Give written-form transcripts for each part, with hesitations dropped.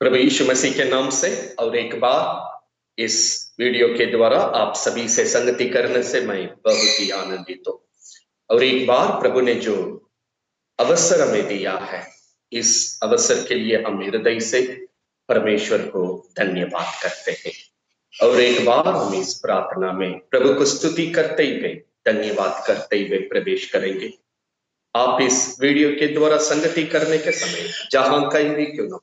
प्रभु यीशु मसीह के नाम से और एक बार इस वीडियो के द्वारा आप सभी से संगति करने से मैं बहुत ही आनंदित हूँ। और एक बार प्रभु ने जो अवसर हमें दिया है, इस अवसर के लिए हम हृदय से परमेश्वर को धन्यवाद करते हैं। और एक बार हम इस प्रार्थना में प्रभु को स्तुति करते हुए, धन्यवाद करते हुए प्रवेश करेंगे। आप इस वीडियो के द्वारा संगति करने के समय जहां कहीं भी क्यों न हो,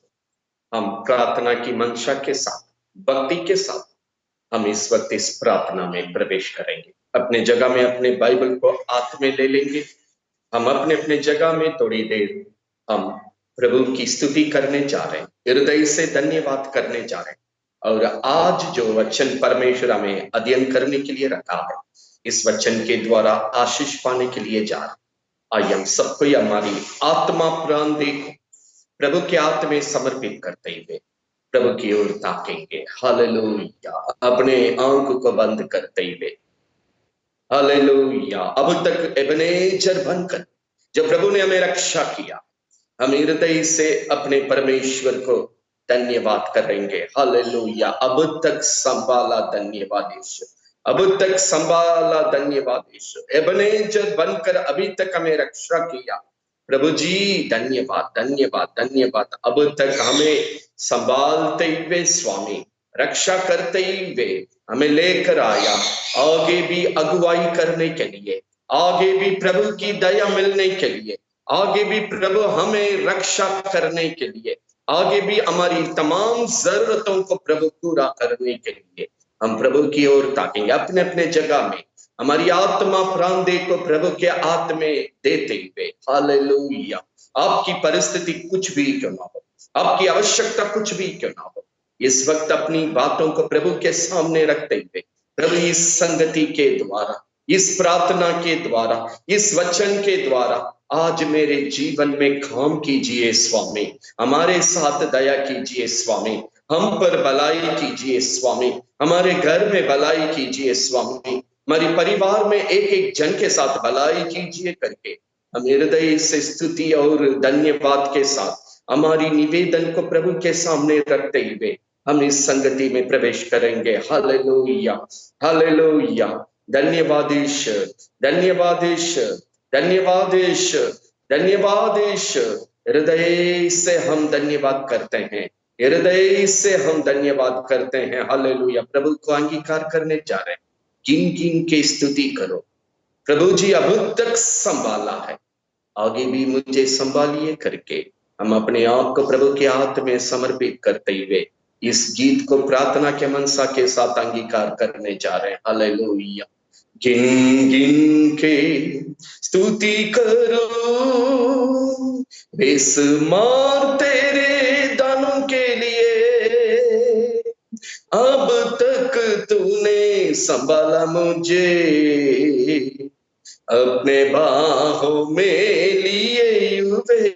हम प्रार्थना की मंशा के साथ, भक्ति के साथ हम इस वक्त इस प्रार्थना में प्रवेश करेंगे। अपने जगह में अपने बाइबल को हाथ में ले लेंगे। हम अपने अपने जगह में थोड़ी देर हम प्रभु की स्तुति करने जा रहे हैं, हृदय से धन्यवाद करने जा रहे हैं। और आज जो वचन परमेश्वर हमें अध्ययन करने के लिए रखा है, इस वचन के द्वारा आशीष पाने के लिए जा रहे हैं। आइए हम सबको हमारी आत्मा प्राण देखो, प्रभु के हाथ में समर्पित करते हुए प्रभु की ओर ताकेंगे। हालेलुया। अपने आंख को बंद करते हुए हालेलुया। अब तक एबेनेजर बनकर जब प्रभु ने हमें रक्षा किया, हम हृदय से अपने परमेश्वर को धन्यवाद करेंगे। हालेलुया। अब तक संभाला धन्यवाद ईश्वर, अब तक संभाला धन्यवाद ईश्वर। एबेनेजर बनकर अभी तक हमें रक्षा किया, प्रभु जी धन्यवाद धन्यवाद धन्यवाद। अब तक हमें संभालते हुए स्वामी, रक्षा करते हुए हमें लेकर आया, आगे भी अगुवाई करने के लिए, आगे भी प्रभु की दया मिलने के लिए, आगे भी प्रभु हमें रक्षा करने के लिए, आगे भी हमारी तमाम जरूरतों को प्रभु पूरा करने के लिए हम प्रभु की ओर ताकेंगे। अपने अपने जगह में हमारी आत्मा प्राण को प्रभु के हाथ में देते हुए हालेलुया। आपकी परिस्थिति कुछ भी क्यों ना हो, आपकी आवश्यकता कुछ भी क्यों ना हो, इस वक्त अपनी बातों को प्रभु के सामने रखते हुए प्रभु इस संगति के द्वारा, इस प्रार्थना के द्वारा, इस वचन के द्वारा आज मेरे जीवन में काम कीजिए स्वामी। हमारे साथ दया कीजिए स्वामी, हम पर भलाई कीजिए स्वामी, हमारे घर में भलाई कीजिए स्वामी, हमारे परिवार में एक एक जन के साथ भलाई कीजिए करके हम हृदय से स्तुति और धन्यवाद के साथ हमारी निवेदन को प्रभु के सामने रखते हुए हम इस संगति में प्रवेश करेंगे। Hallelujah hallelujah. धन्यवाद ईश्वर, धन्यवाद ईश्वर, धन्यवाद ईश्वर, धन्यवाद ईश्वर। हृदय से हम धन्यवाद करते हैं, हृदय से हम धन्यवाद करते हैं। हालेलुया। प्रभु को अंगीकार करने जा रहे हैं। गिन गिन के स्तुति करो, प्रभु जी अब तक संभाला है, आगे भी मुझे संभालिए करके हम अपने आप को प्रभु के हाथ में समर्पित करते हुए इस गीत को प्रार्थना के मनसा के साथ अंगीकार करने जा रहे हैं। हालेलुया। गिन गिन के स्तुति करो, बेशुमार तेरे दानों के लिए, अब तक तूने संभाला मुझे, अपने बाहों में लिए हुए,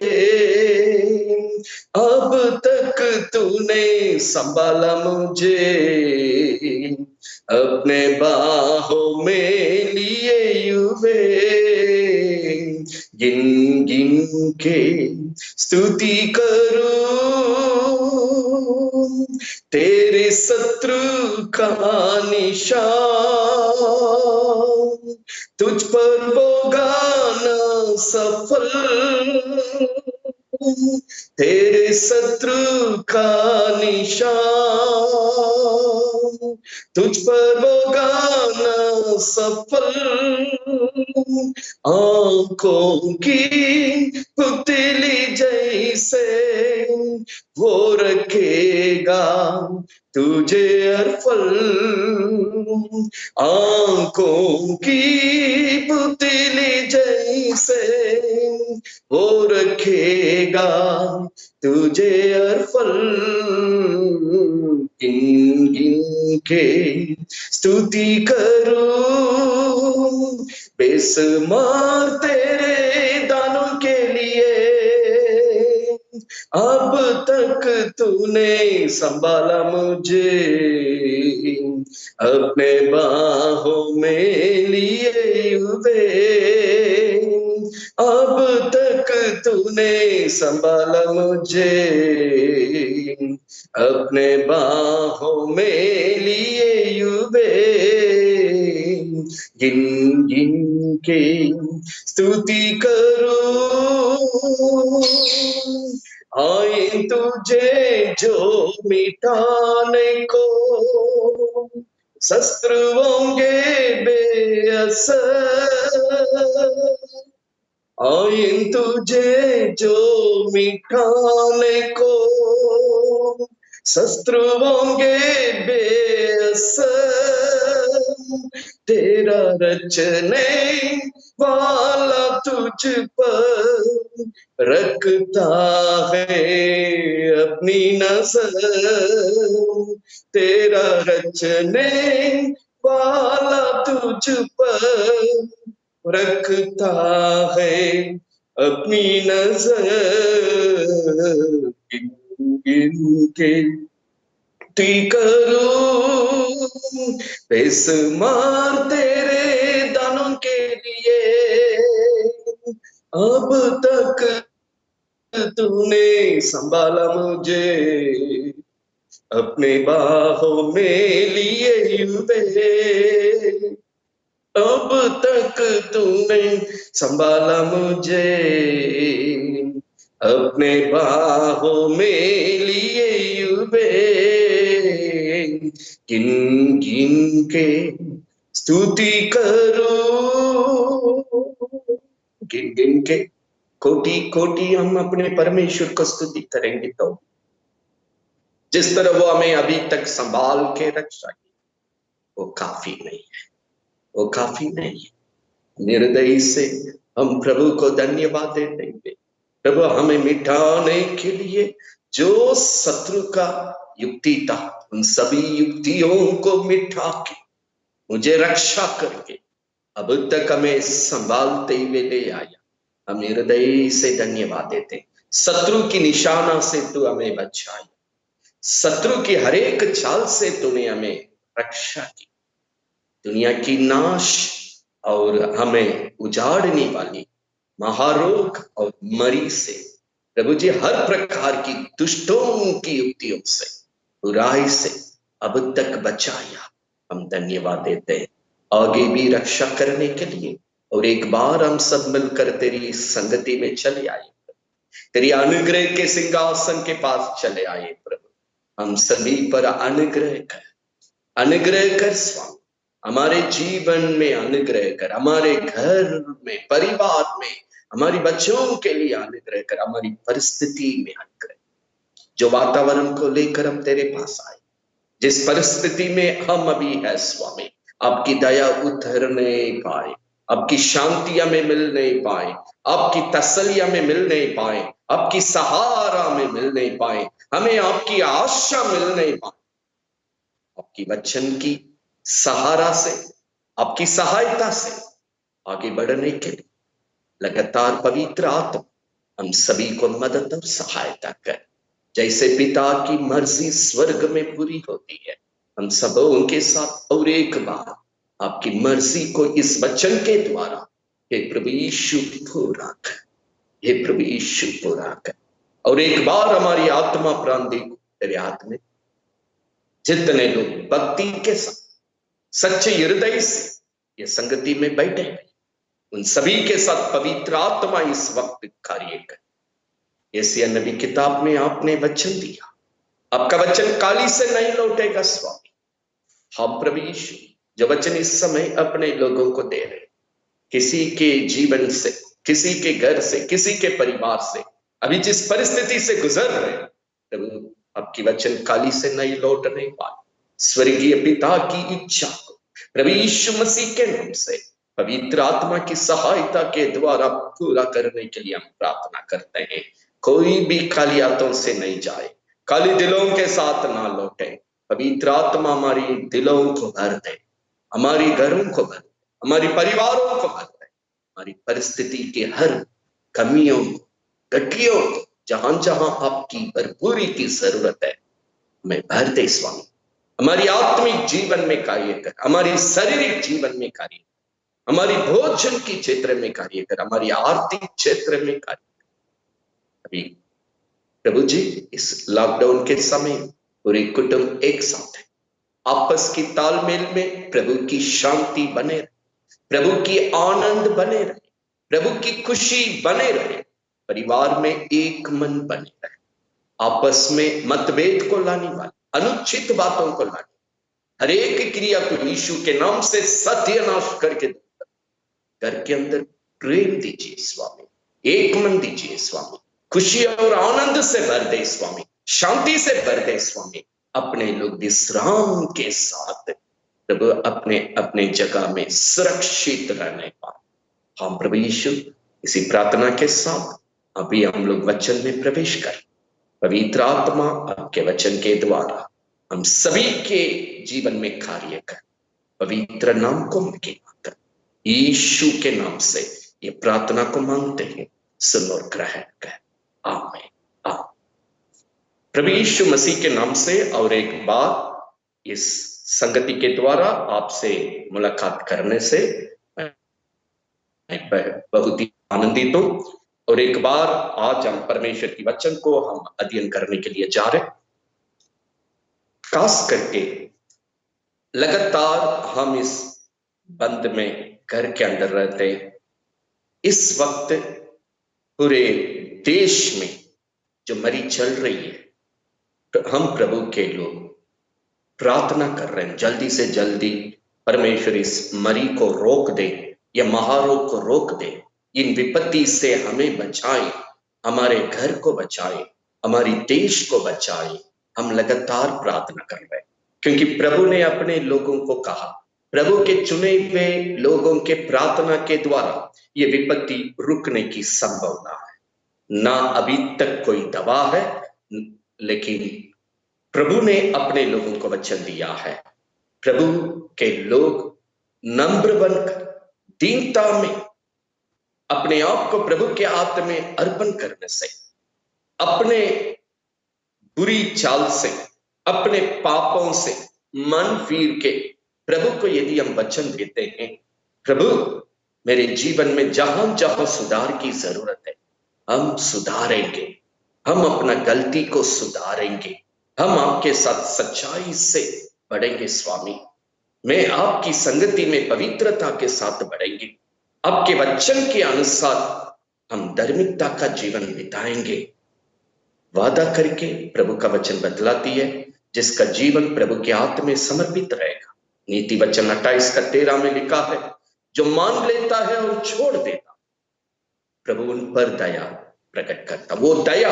अब तक तूने संभाला मुझे, अपने बाहों में लिए हुए। गिन गिन के स्तुति करूं, तेरे शत्रु का निशान, तुझ पर वो गाना सफल, तेरे शत्रु का निशान, तुझ पर वो गाना सफल, आंखों की पुतली जैसे वो रखेगा तुझे अर्पण, आंखों की पुतली जैसे वो रखेगा तुझे अर्पण। गिन गिन के स्तुति करूं, बेशुमार तेरे दानों के लिए, अब तक तूने संभाला मुझे, अपने बाहों में लिए हुए, अब तक तूने संभाला मुझे, अपने बाहों में लिए युवे गिन गिन के स्तुति करूं आए तुझे जो मिटाने को शस्त्र होंगे बेअसर आए तुझे जो मिटाने को शस्त्र होंगे बेअसर तेरा रचने वाला तुझ पर रखता है अपनी नजर तेरा रचने वाला तुझ पर रखता है अपनी नजर गिन गिन के ती करूं बेशुमार तेरे दानों के लिए अब तक तूने संभाला मुझे अपने बाहों में लिए हुए अब तक तूने संभाला मुझे अपने बाहों में लिए हुए गिन गिन के स्तुति करूं गिन गिन के कोटि कोटि हम अपने परमेश्वर को स्तुति करेंगे तो जिस तरह वो हमें अभी तक संभाल के रखा वो काफी नहीं है वो काफी नहीं है निर्दयी से हम प्रभु को धन्यवाद देते हैं प्रभु हमें मिटाने के लिए जो शत्रु का युक्ति था उन सभी युक्तियों को मिटा के मुझे रक्षा करके अब तक हमें संभालते हुए ले आया हम हृदय से धन्यवाद देते शत्रु की निशाना से तू हमें बचाया शत्रु की हर एक चाल से तूने हमें रक्षा की दुनिया की नाश और हमें उजाड़ने वाली महारोग और मरी से प्रभु जी हर प्रकार की दुष्टों की युक्तियों से बुराई से अब तक बचाया हम धन्यवाद देते हैं आगे भी रक्षा करने के लिए और एक बार हम सब मिलकर तेरी संगति में चले आए तेरी अनुग्रह के सिंहासन के पास चले आए प्रभु हम सभी पर अनुग्रह कर स्वामी हमारे जीवन में अनुग्रह कर हमारे घर में परिवार में हमारी बच्चों के लिए अनुग्रह कर हमारी परिस्थिति में अनुग्रह जो वातावरण को लेकर हम तेरे पास आए जिस परिस्थिति में हम अभी है स्वामी आपकी दया उतर नहीं पाए आपकी शांति हमें मिल नहीं पाए आपकी तसल्ली हमें मिल नहीं पाए आपकी सहारा में मिल नहीं पाए हमें आपकी आशा मिल नहीं पाए आपकी वचन की सहारा से आपकी सहायता से आगे बढ़ने के लिए लगातार पवित्र आत्मा हम सभी को मदद और सहायता कर जैसे पिता की मर्जी स्वर्ग में पूरी होती है हम सब उनके साथ और एक बार आपकी मर्जी को इस वचन के द्वारा हे प्रभु यीशु पूरा कर हे प्रभु यीशु पूरा कर और एक बार हमारी आत्मा प्राण दे तेरे हाथ में जितने लोग भक्ति के साथ सच्चे हृदय से ये संगति में बैठे हैं उन सभी के साथ पवित्र आत्मा इस वक्त कार्य कर यशायाह नबी किताब में आपने वचन दिया आपका वचन काली से नहीं लौटेगा स्वामी हम प्रभु यीशु जो वचन इस समय अपने लोगों को दे रहे किसी के जीवन से किसी के घर से किसी के परिवार से अभी जिस परिस्थिति से गुजर रहे प्रभु आपकी वचन काली से नहीं लौट नहीं पाए स्वर्गीय पिता की इच्छा को प्रभु यीशु मसीह के नाम से पवित्र आत्मा की सहायता के द्वारा पूरा करने के लिए हम प्रार्थना करते हैं कोई भी खाली हाथों से नहीं जाए खाली दिलों के साथ ना लौटे पवित्र आत्मा हमारी दिलों को भर दे हमारी घरों को भर दे हमारी परिवारों को भर दे हमारी परिस्थिति के हर कमियों को गठियों को जहां जहां आपकी भरपूरी की जरूरत है हमें भर दे स्वामी हमारी आत्मिक जीवन में कार्य कर हमारी शारीरिक जीवन में कार्य कर हमारी भोजन की क्षेत्र में कार्य कर हमारी आर्थिक क्षेत्र में कार्य कर अभी प्रभु जी, इस लॉकडाउन के समय पूरे कुटुंब एक साथ है, आपस की तालमेल में प्रभु की शांति बने रहे, प्रभु की आनंद बने रहे, प्रभु की खुशी बने रहे, परिवार में एक मन बने रहे, आपस में मतभेद को लाने वाली अनुचित बातों को लाने, हर एक क्रिया को यीशु के नाम से सत्यानाश करके घर के अंदर प्रेम दीजिए स्वामी, एक मन दीजिए स्वामी, खुशी और आनंद से भर दे स्वामी, शांति से भर दे स्वामी। अपने लोग विश्राम के साथ प्रभु अपने अपने जगह में सुरक्षित रहने पाए। हम प्रभु यीशु इसी प्रार्थना के साथ अभी हम लोग वचन में प्रवेश कर, पवित्र आत्मा आपके वचन के द्वारा हम सभी के जीवन में कार्य कर, पवित्र नाम को महिमा कर, यीशु के नाम से ये प्रार्थना को मांगते हैं, सुन और ग्रहण कर। आमीन। प्रभु यीशु मसीह के नाम से और एक बार इस संगति के द्वारा आपसे मुलाकात करने से मैं बहुत ही आनंदित हूं। और एक बार आज हम परमेश्वर की वचन को हम अध्ययन करने के लिए जा रहे, खास करके लगातार हम इस बंद में घर के अंदर रहते हैं। इस वक्त पूरे देश में जो मरी चल रही है, तो हम प्रभु के लोग प्रार्थना कर रहे हैं, जल्दी से जल्दी परमेश्वर इस मरी को रोक दे, या महारोग को रोक दे, इन विपत्ति से हमें बचाए, हमारे घर को बचाए, हमारी देश को बचाए। हम लगातार प्रार्थना कर रहे हैं, क्योंकि प्रभु ने अपने लोगों को कहा, प्रभु के चुने हुए लोगों के प्रार्थना के द्वारा ये विपत्ति रुकने की संभावना है। ना अभी तक कोई दवा है, लेकिन प्रभु ने अपने लोगों को वचन दिया है। प्रभु के लोग नम्र बनकर दीनता में अपने आप को प्रभु के हाथ में अर्पण करने से, अपने बुरी चाल से, अपने पापों से मन फिर के प्रभु को यदि हम वचन देते हैं, प्रभु मेरे जीवन में जहां जहां सुधार की जरूरत है, हम सुधारेंगे, हम अपना गलती को सुधारेंगे, हम आपके साथ सच्चाई से बढ़ेंगे स्वामी। मैं आपकी संगति में पवित्रता के साथ बढ़ेंगे, आपके वचन के अनुसार हम धार्मिकता का जीवन बिताएंगे। वादा करके प्रभु का वचन बतलाती है, जिसका जीवन प्रभु के हाथ में समर्पित रहेगा। नीति वचन 28:13 में लिखा है, जो मान लेता है और छोड़ देता, प्रभु उन पर दया प्रकट करता। वो दया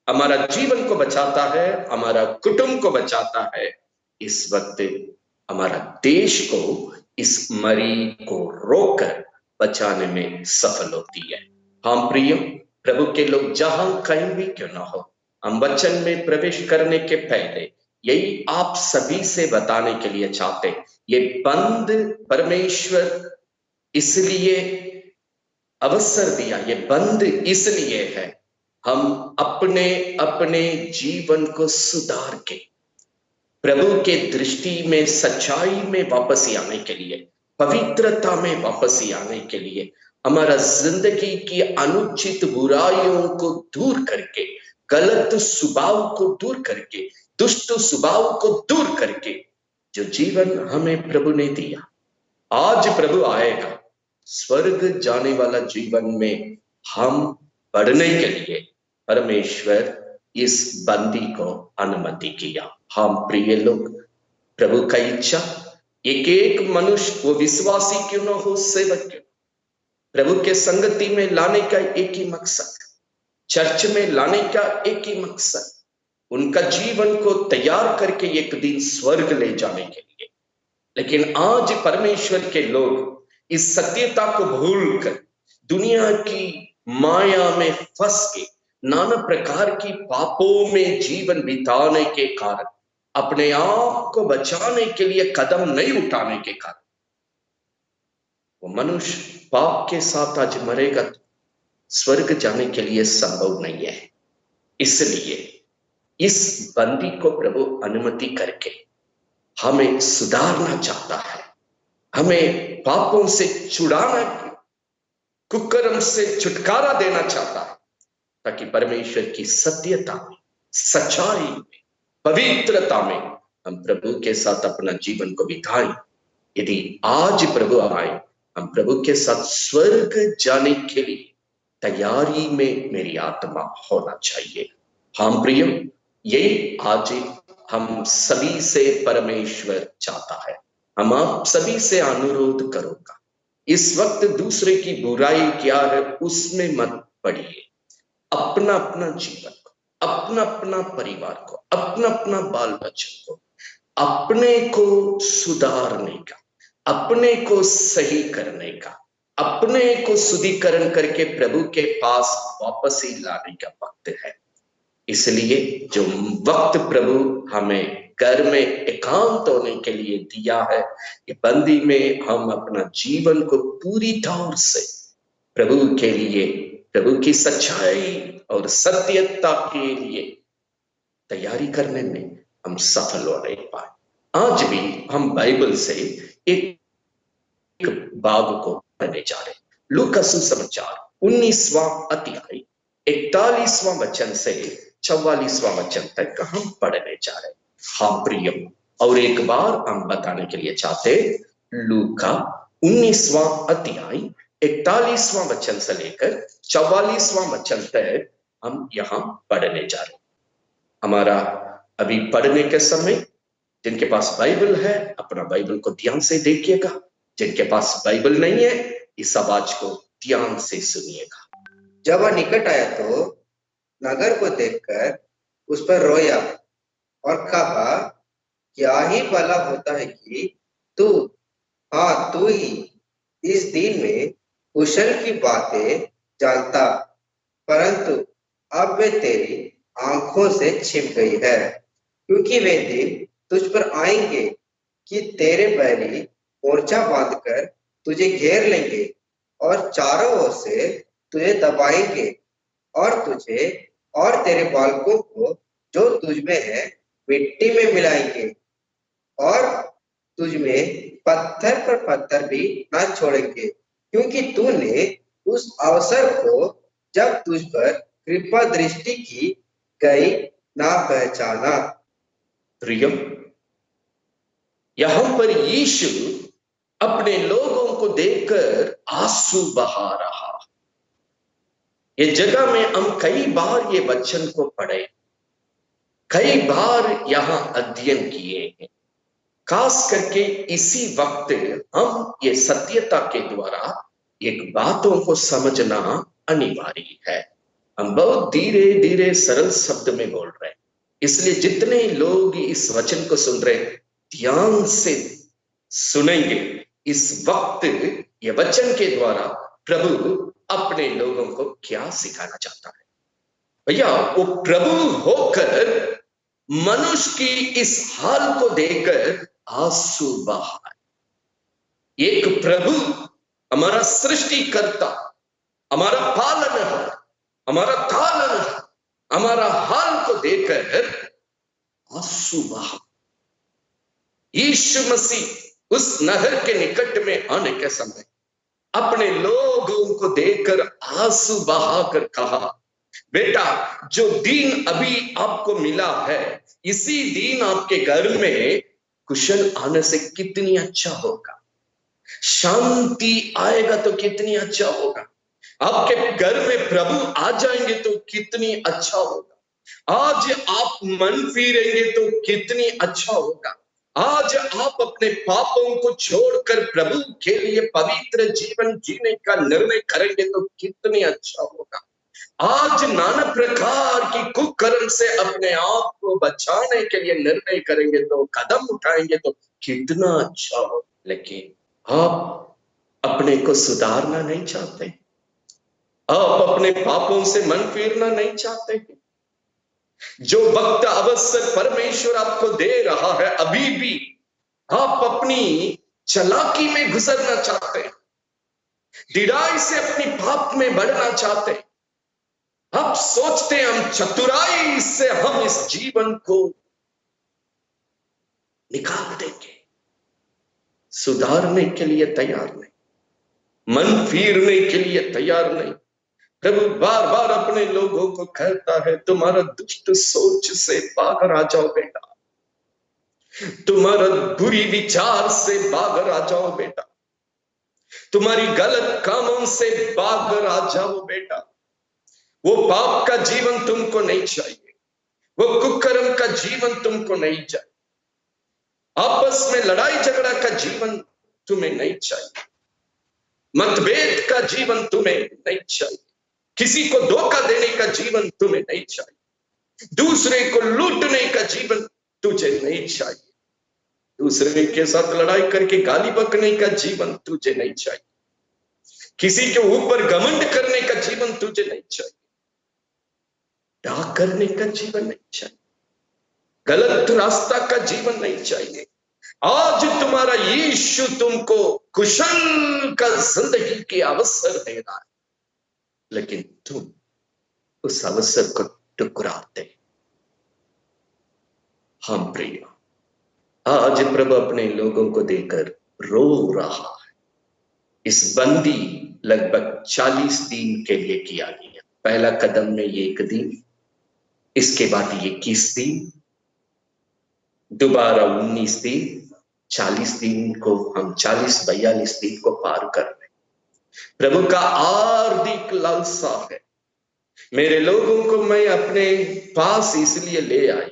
हमारा जीवन को बचाता है, हमारा कुटुंब को बचाता है। इस वक्त हमारा देश को इस मरी को रोककर बचाने में सफल होती है। हम प्रिय प्रभु के लोग जहां कहीं भी क्यों ना हो, हम वचन में प्रवेश करने के पहले यही आप सभी से बताने के लिए चाहते, ये बंद परमेश्वर इसलिए अवसर दिया, ये बंद इसलिए है हम अपने अपने जीवन को सुधार के प्रभु के दृष्टि में सच्चाई में वापस आने के लिए, पवित्रता में वापस आने के लिए, हमारा जिंदगी की अनुचित बुराइयों को दूर करके, गलत स्वभाव को दूर करके, दुष्ट स्वभाव को दूर करके, जो जीवन हमें प्रभु ने दिया, आज प्रभु आएगा, स्वर्ग जाने वाला जीवन में हम बढ़ने के लिए परमेश्वर इस बंदी को अनुमति किया। हम प्रिय लोग, प्रभु का इच्छा एक एक मनुष्य, वो विश्वासी क्यों ना हो, सेवक क्यों, प्रभु के संगति में लाने का एक ही मकसद, चर्च में लाने का एक ही मकसद, उनका जीवन को तैयार करके एक दिन स्वर्ग ले जाने के लिए। लेकिन आज परमेश्वर के लोग इस सत्यता को भूलकर दुनिया की माया में फंस के नाना प्रकार की पापों में जीवन बिताने के कारण, अपने आप को बचाने के लिए कदम नहीं उठाने के कारण, वो मनुष्य पाप के साथ आज मरेगा तो स्वर्ग जाने के लिए संभव नहीं है। इसलिए इस बंदी को प्रभु अनुमति करके हमें सुधारना चाहता है, हमें पापों से छुड़ाना, कुकर्म से छुटकारा देना चाहता है, ताकि परमेश्वर की सत्यता में, सच्चाई में, पवित्रता में हम प्रभु के साथ अपना जीवन को बिताएं। यदि आज प्रभु आए, हम प्रभु के साथ स्वर्ग जाने के लिए तैयारी में मेरी आत्मा होना चाहिए। हाँ प्रिय, यही आज हम सभी से परमेश्वर चाहता है। हम आप सभी से अनुरोध करूंगा, इस वक्त दूसरे की बुराई क्या है उसमें मत पड़िए। अपना अपना जीवन को, अपना अपना परिवार को, अपना अपना बाल बच्चों को, अपने को सुधारने का, अपने को सही करने का, अपने को शुद्धिकरण करके प्रभु के पास वापस ही लाने का वक्त है। इसलिए जो वक्त प्रभु हमें घर में एकांत होने के लिए दिया है, ये बंदी में हम अपना जीवन को पूरी तौर से प्रभु के लिए, प्रभु की सच्चाई और सत्यता के लिए तैयारी करने में हम सफल हो नहीं पाए। आज भी हम बाइबल से एक भाग को पढ़ने जा रहे हैं। लूका सुसमाचार 19वां अध्याय 41वां वचन से 44वां वचन तक हम पढ़ने जा रहे हैं। हाँ प्रिय, और एक बार हम बताने के लिए चाहते, लूका 19वां अध्याय 41वां वचन से लेकर 44वां वचन तक हम यहाँ पढ़ने जा रहे हैं। हमारा अभी पढ़ने के समय जिनके पास बाइबल है अपना बाइबल को ध्यान से देखिएगा, जिनके पास बाइबल नहीं है इस आवाज को ध्यान से सुनिएगा। जब वह निकट आया तो नगर को देखकर उस पर रोया और कहा, क्या ही भला होता है कि तू, हाँ तू ही इस दिन में कुशल की बातें जानता, परंतु अब वे तेरी आंखों से छिप गई है। क्योंकि वे दिन तुझ पर आएंगे कि तेरे बैरी मोर्चा बांधकर तुझे घेर लेंगे और चारों ओर से तुझे दबाएंगे और तुझे और तेरे बालकों को जो तुझ में है मिट्टी में मिलाएंगे और तुझ में पत्थर पर पत्थर भी न छोड़ेंगे, क्योंकि तूने उस अवसर को जब तुझ पर कृपा दृष्टि की गई ना पहचाना। प्रियम, यहां पर यीशु अपने लोगों को देखकर आंसू बहा रहा। ये जगह में हम कई बार ये वचन को पढ़े, कई बार यहां अध्ययन किए हैं। खास करके इसी वक्त हम ये सत्यता के द्वारा एक बातों को समझना अनिवार्य है। हम बहुत धीरे धीरे सरल शब्द में बोल रहे हैं, इसलिए जितने लोग इस वचन को सुन रहे ध्यान से सुनेंगे। इस वक्त ये वचन के द्वारा प्रभु अपने लोगों को क्या सिखाना चाहता है। भैया, वो प्रभु होकर मनुष्य की इस हाल को देखकर आंसू बहा। एक प्रभु, हमारा सृष्टिकर्ता, हमारा पालनहार, हमारा तालनहार, हमारा हाल को देखकर आंसू बहा। यीशु मसीह उस नहर के निकट में आने के समय अपने लोगों को देखकर आंसू बहाकर कहा, बेटा जो दिन अभी आपको मिला है, इसी दिन आपके घर में कुशल आने से कितनी अच्छा होगा, शांति आएगा तो कितनी अच्छा होगा, आपके घर में प्रभु आ जाएंगे तो कितनी अच्छा होगा, आज आप मन फिरेंगे तो कितनी अच्छा होगा, आज आप अपने पापों को छोड़कर प्रभु के लिए पवित्र जीवन जीने का निर्णय करेंगे तो कितनी अच्छा होगा, आज नाना प्रकार की कुकर्म से अपने आप को बचाने के लिए निर्णय करेंगे तो, कदम उठाएंगे तो कितना अच्छा हो। लेकिन आप अपने को सुधारना नहीं चाहते, आप अपने पापों से मन फेरना नहीं चाहते। जो वक्त अवसर परमेश्वर आपको दे रहा है, अभी भी आप अपनी चालाकी में गुजरना चाहते हैं, दृढ़ाई से अपनी पाप में बढ़ना चाहते हैं। आप सोचते हैं हम चतुराई से हम इस जीवन को निकाल देंगे। सुधारने के लिए तैयार नहीं, मन फिरने के लिए तैयार नहीं, प्रभु बार बार अपने लोगों को कहता है, तुम्हारा दुष्ट सोच से बाहर आ जाओ बेटा, तुम्हारा बुरी विचार से बाहर आ जाओ बेटा, तुम्हारी गलत कामों से बाहर आ जाओ बेटा। वो पाप का जीवन तुमको नहीं चाहिए, वो कुकर्म का जीवन तुमको नहीं चाहिए, आपस में लड़ाई झगड़ा का जीवन तुम्हें नहीं चाहिए, मतभेद का जीवन तुम्हें नहीं चाहिए, किसी को धोखा देने का जीवन तुम्हें नहीं चाहिए, दूसरे को लूटने का जीवन तुझे नहीं चाहिए, दूसरे के साथ लड़ाई करके गाली बकने का जीवन तुझे नहीं चाहिए, किसी के ऊपर घमंड करने का जीवन तुझे नहीं चाहिए, डाक करने का जीवन नहीं चाहिए, गलत रास्ता का जीवन नहीं चाहिए। आज तुम्हारा यीशु तुमको कुशल का जिंदगी के अवसर दे रहा है, लेकिन तुम उस अवसर को ठुकराते। हम प्रिय, आज प्रभु अपने लोगों को देकर रो रहा है। इस बंदी लगभग 40 दिन के लिए किया गया। पहला कदम में 1 दिन, इसके बाद 21 दिन, दोबारा 19 दिन, 40 दिन को हम 40-42 दिन को पार कर रहे। प्रभु का हार्दिक लालसा है, मेरे लोगों को मैं अपने पास इसलिए ले आया,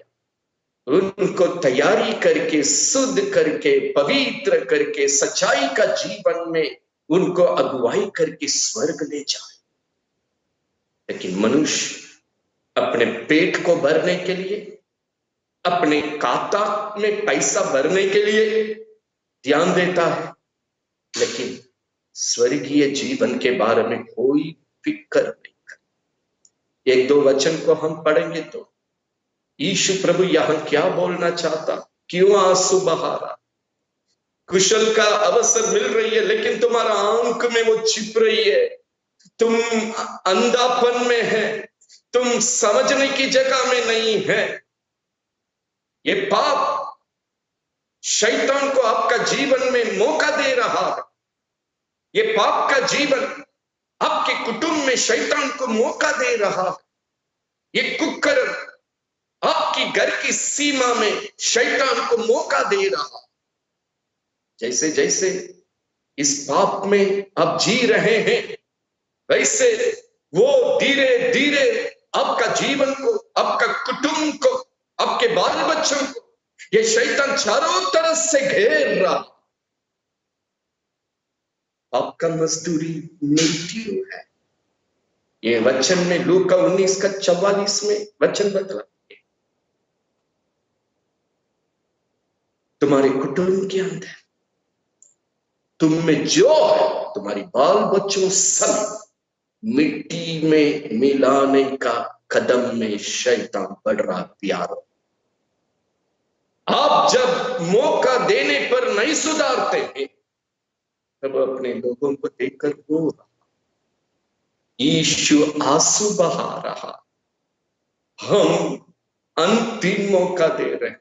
उनको तैयारी करके, शुद्ध करके, पवित्र करके, सच्चाई का जीवन में उनको अगुवाई करके स्वर्ग ले जाए। लेकिन मनुष्य अपने पेट को भरने के लिए, अपने खाता में पैसा भरने के लिए ध्यान देता है, लेकिन स्वर्गीय जीवन के बारे में कोई फिक्र नहीं करता। 1-2 वचन को हम पढ़ेंगे तो यीशु प्रभु यहां क्या बोलना चाहता, क्यों आंसू बहा रहा, कुशल का अवसर मिल रही है लेकिन तुम्हारा आंख में वो छिप रही है, तुम अंधापन में है, तुम समझने की जगह में नहीं है। ये पाप शैतान को आपका जीवन में मौका दे रहा है, ये पाप का जीवन आपके कुटुंब में शैतान को मौका दे रहा है, ये कुकर्म आपकी घर की सीमा में शैतान को मौका दे रहा। जैसे जैसे इस पाप में आप जी रहे हैं, वैसे वो धीरे धीरे आपका जीवन को, आपका कुटुंब को, आपके बाल बच्चों को ये शैतान चारों तरफ से घेर रहा। आपका मजदूरी मृत्यु है। ये वचन में लूका 19:44 में वचन बतला, तुम्हारे कुटुंब के अंदर, तुम में जो है, तुम्हारी बाल बच्चों सब मिट्टी में मिलाने का कदम में शैतान बढ़ रहा। प्यारो, आप जब मौका देने पर नहीं सुधारते हैं, तब अपने लोगों को देखकर रो रहा, यीशु आंसू बहा रहा। हम अंतिम मौका दे रहे हैं,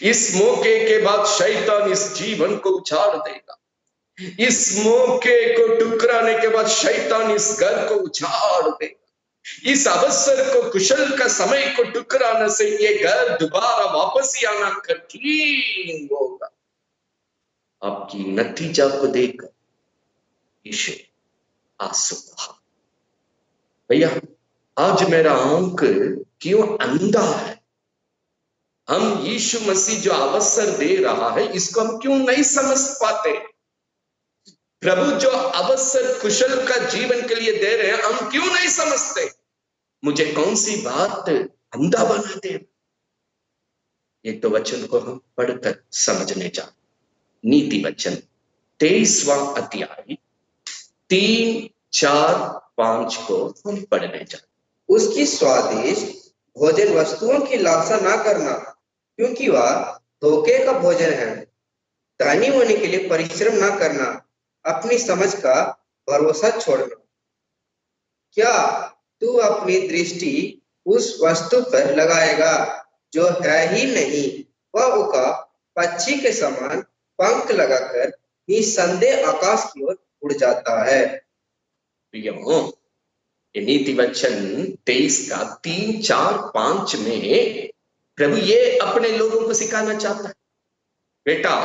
इस मौके के बाद शैतान इस जीवन को उछाल देगा, इस मौके को टुकराने के बाद शैतान इस घर को उछाल देगा, इस अवसर को, कुशल का समय को टुकराने से ये घर दोबारा वापस ही आना कठिन होगा। आपकी नतीजा को देखकर यीशु आंसू बहा। भैया, आज मेरा आंख क्यों अंधा है? हम यीशु मसीह जो अवसर दे रहा है, इसको हम क्यों नहीं समझ पाते? प्रभु जो अवसर कुशल का जीवन के लिए दे रहे हैं, हम क्यों नहीं समझते? मुझे कौन सी बात अंधा बना दे? एक तो वचन को हम पढ़कर समझने जा, नीति वचन 23वां अध्याय 3, 4, 5 को हम पढ़ने जा। उसकी स्वादिष्ट भोजन वस्तुओं की लालसा ना करना, क्योंकि वह धोखे का भोजन है। धनी होने के लिए परिश्रम ना करना, अपनी समझ का भरोसा छोड़ना। क्या तू अपनी दृष्टि उस वस्तु पर लगाएगा जो है ही नहीं? वह उका पक्षी के समान पंख लगाकर निसंदेह आकाश की ओर उड़ जाता है। ये नीति वचन 23 का 3, 4, 5 में प्रभु ये अपने लोगों को सिखाना चाहता है, बेटा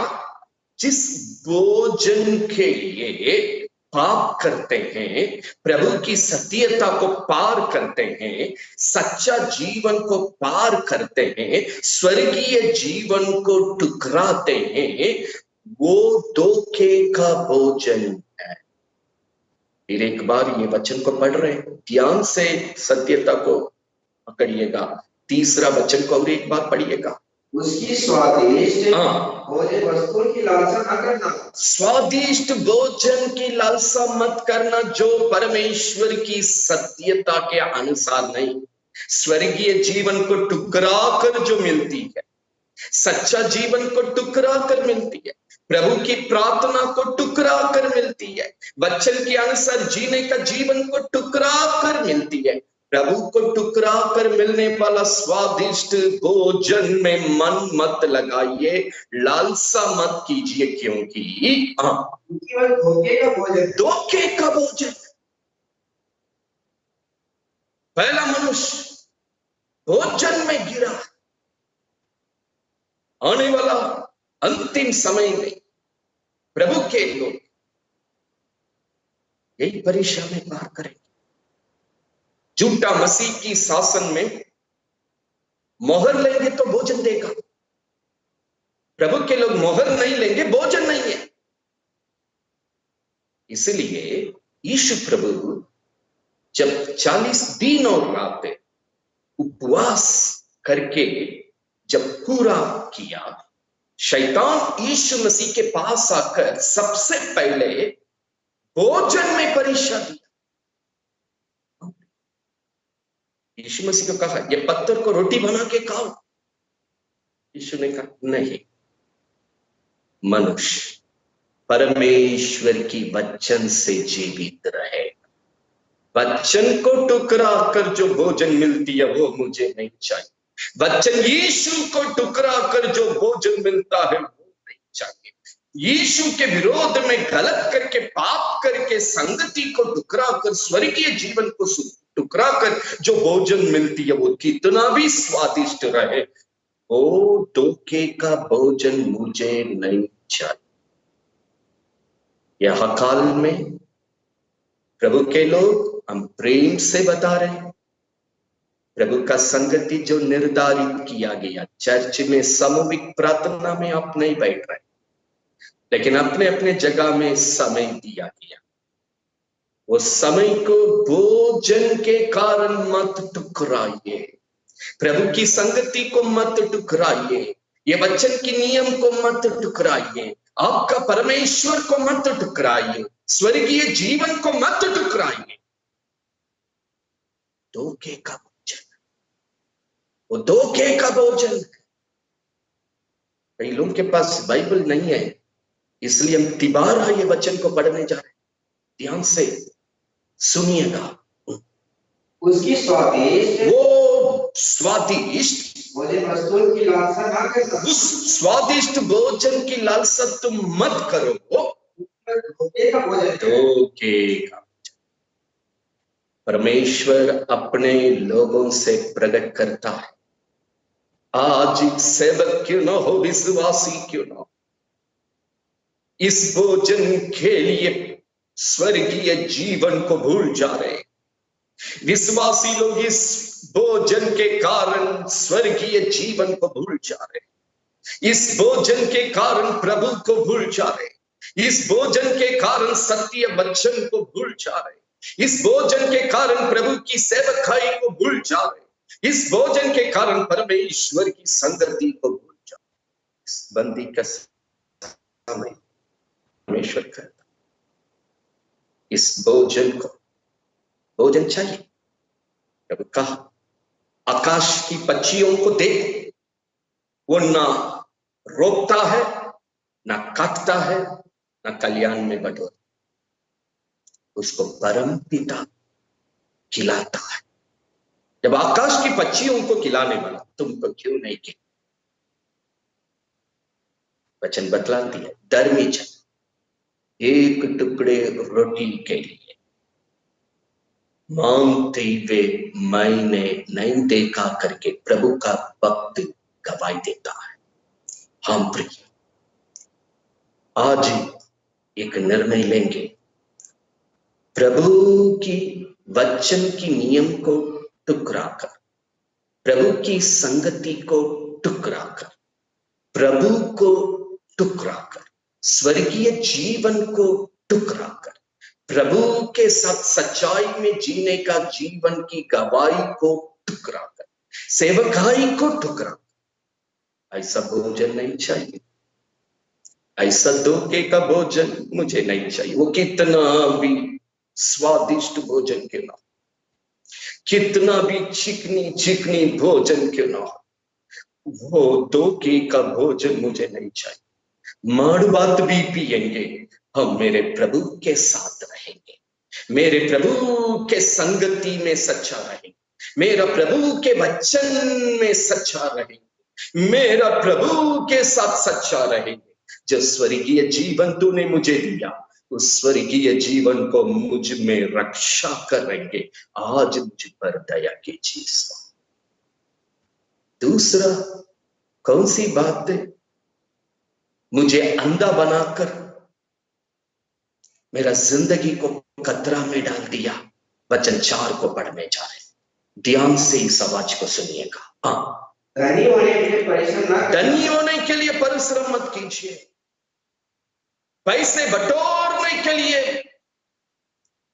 जिस भोजन के लिए पाप करते हैं, प्रभु की सत्यता को पार करते हैं, सच्चा जीवन को पार करते हैं, स्वर्गीय जीवन को टुकराते हैं, वो धोखे का भोजन है। फिर एक बार ये वचन को पढ़ रहे हैं, ध्यान से सत्यता को पकड़िएगा। तीसरा वचन को और एक बार पढ़िएगा। उसकी स्वादिष्ट हाँ, भोजन वस्तुओं की लालसा न करना। स्वादिष्ट भोजन की लालसा मत करना जो परमेश्वर की सत्यता के अनुसार नहीं, स्वर्गीय जीवन को टुकरा कर जो मिलती है, सच्चा जीवन को टुकरा कर मिलती है, प्रभु की प्रार्थना को टुकरा कर मिलती है, वचन के अनुसार जीने का जीवन को टुकरा कर मिलती है। प्रभु को टुकरा कर मिलने वाला स्वादिष्ट भोजन में मन मत लगाइए, लालसा मत कीजिए, क्योंकि केवल धोखे का भोजन, धोखे का भोजन। पहला मनुष्य भोजन में गिरा, आने वाला अंतिम समय में प्रभु के लोग यही परेशानी पार करेंगे। झूठा मसीह की शासन में मोहर लेंगे तो भोजन देगा, प्रभु के लोग मोहर नहीं लेंगे, भोजन नहीं है। इसलिए यीशु प्रभु जब 40 दिन और रातें उपवास करके जब पूरा किया, शैतान यीशु मसीह के पास आकर सबसे पहले भोजन में परीक्षा दिया। यीशु मसीह को कहा ये पत्थर को रोटी बना के खाओ। यीशु ने कहा नहीं, मनुष्य परमेश्वर की वचन से जीवित रहे। वचन को टुकरा कर जो भोजन मिलती है वो मुझे नहीं चाहिए। वचन यीशु को टुकरा कर जो भोजन मिलता है वो नहीं चाहिए। यीशु के विरोध में गलत करके, पाप करके, संगति को टुकरा कर, स्वर्गीय जीवन को टुकरा कर जो भोजन मिलती है वो कितना भी स्वादिष्ट रहे, वो धोखे का भोजन मुझे नहीं चाहिए। यह काल में प्रभु के लोग हम प्रेम से बता रहे हैं, प्रभु का संगति जो निर्धारित किया गया, चर्च में सामूहिक प्रार्थना में आप नहीं बैठ रहे, लेकिन अपने अपने जगह में समय दिया गया, वो समय को भोजन के कारण मत टुकराइए, प्रभु की संगति को मत टुकराइए, ये वचन की नियम को मत टुकराइए, आपका परमेश्वर को मत टुकराइए, स्वर्गीय जीवन को मत टुकराइए। धोखे का भोजन, वो धोखे का भोजन। कई लोगों के पास बाइबल नहीं है, इसलिए हम तिबारा ये वचन को पढ़ने जा रहे हैं। ध्यान से सुनिएगा। उसकी स्वादिष्ट, वो स्वादिष्ट भोजन वस्तुओं की लालसा ना करना। उस स्वादिष्ट भोजन की लालसा तुम मत करो, धोखे का भोजन, धोखे का। परमेश्वर अपने लोगों से प्रकट करता है, आज सेवक क्यों ना हो, विश्वासी क्यों ना हो, इस भोजन के लिए स्वर्गीय जीवन को भूल जा रहे। विश्वासी लोग इस भोजन के कारण स्वर्गीय जीवन को भूल जा रहे, इस भोजन के कारण प्रभु को भूल जा रहे, इस भोजन के कारण सत्य वचन को भूल जा रहे, इस भोजन के कारण प्रभु की सेवकाई को भूल जा रहे, इस भोजन के कारण परमेश्वर की संगति को भूल जा रहे। इस बंदी का समय परमेश्वर करता, इस भोजन को, भोजन चाहिए। प्रभु कहा आकाश की पक्षियों को देख, वो ना रोकता है, ना काटता है, ना कल्याण में बटोरता, उसको परम पिता खिलाता है। जब आकाश की पक्षियों को खिलाने वाला तुमको क्यों नहीं खिला? वचन बतलाती है, धर्मी जन एक टुकड़े रोटी के लिए मांगते वे मैंने नहीं देखा करके प्रभु का भक्त गवाही देता है। हम प्रिय आज एक निर्णय लेंगे, प्रभु की वचन की नियम को टुकरा कर, प्रभु की संगति को टुकरा कर, प्रभु को टुकरा कर, स्वर्गीय जीवन को टुकरा कर, प्रभु के साथ सच्चाई में जीने का जीवन की गवाही को टुकरा कर, सेवकाई को टुकरा कर। ऐसा भोजन नहीं चाहिए, ऐसा धोखे का भोजन मुझे नहीं चाहिए। वो कितना भी स्वादिष्ट भोजन क्यों ना, कितना भी चिकनी चिकनी भोजन क्यों ना हो, वो धोखे का भोजन मुझे नहीं चाहिए। माड़बात भी पिएंगे, हम मेरे प्रभु के साथ रहेंगे, मेरे प्रभु के संगति में सच्चा रहेंगे, मेरा प्रभु के वचन में सच्चा रहेंगे, मेरा प्रभु के साथ सच्चा रहेंगे। जो स्वर्गीय जीवन तूने मुझे दिया, उस स्वर्गीय जीवन को मुझ में रक्षा करेंगे। आज मुझ पर दया कीजिए। दूसरा कौन सी बात है मुझे अंधा बनाकर मेरा जिंदगी को खतरा में डाल दिया? वचन 4 को पढ़ने जा रहे, ध्यान से इस आवाज को सुनिएगा। हाँ, धनी होने के लिए परिश्रम ना, धनी होने के लिए परिश्रम मत कीजिए, पैसे बटोरने के लिए,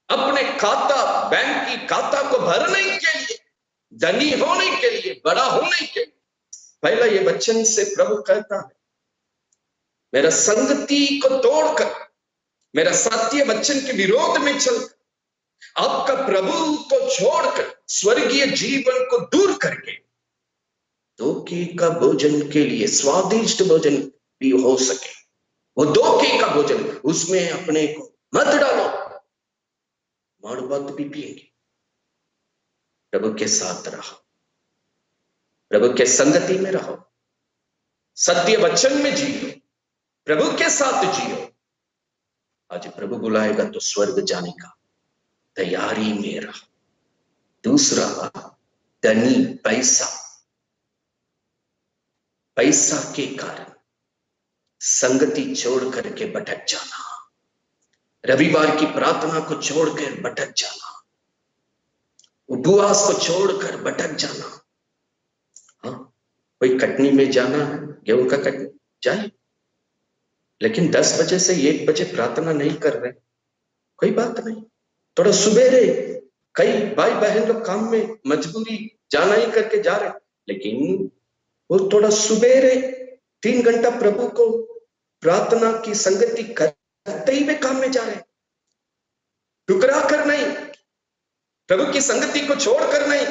अपने खाता बैंक की खाता को भरने के लिए, धनी होने के लिए, बड़ा होने के लिए, पहला ये वचन से प्रभु कहता है, मेरा संगति को तोड़कर, मेरा सत्य वचन के विरोध में चल, आपका प्रभु को छोड़कर, स्वर्गीय जीवन को दूर करके धोखे का भोजन के लिए, स्वादिष्ट भोजन भी हो सके, वो धोखे का भोजन, उसमें अपने को मत डालो। माड़बात भी पिएंगे, प्रभु के साथ रहो, प्रभु के संगति में रहो, सत्य वचन में जियो, प्रभु के साथ जियो। आज प्रभु बुलाएगा तो स्वर्ग जाने का तैयारी में रहो। दूसरा, धनी पैसा के कारण संगति छोड़ करके भटक जाना, रविवार की प्रार्थना को छोड़कर भटक जाना, उपवास को छोड़कर भटक जाना। हाँ, कोई कटनी में जाना है, गेहूं का कटनी जाए, लेकिन 10 बजे से 1 बजे प्रार्थना नहीं कर रहे, कोई बात नहीं, थोड़ा सुबेरे, कई भाई बहन लोग काम में मजबूरी जाना ही करके जा रहे, लेकिन वो थोड़ा सुबेरे 3 घंटा प्रभु को प्रार्थना की संगति करते ही वे काम में जा रहे, टुकरा कर नहीं, प्रभु की संगति को छोड़कर नहीं,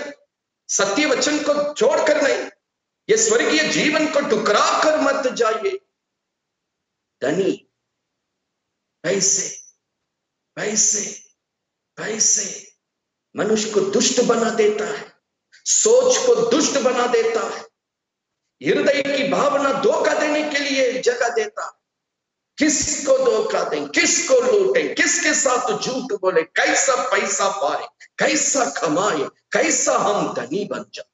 सत्य वचन को छोड़कर नहीं, ये स्वर्गीय जीवन को टुकरा कर मत जाइए। धनी पैसे पैसे पैसे मनुष्य को दुष्ट बना देता है, सोच को दुष्ट बना देता है, हृदय की भावना धोखा देने के लिए जगह देता। किसको धोखा दें, किसको लूटें, किसके साथ झूठ बोले, कैसा पैसा पाए, कैसा कमाए, कैसा हम धनी बन जाए।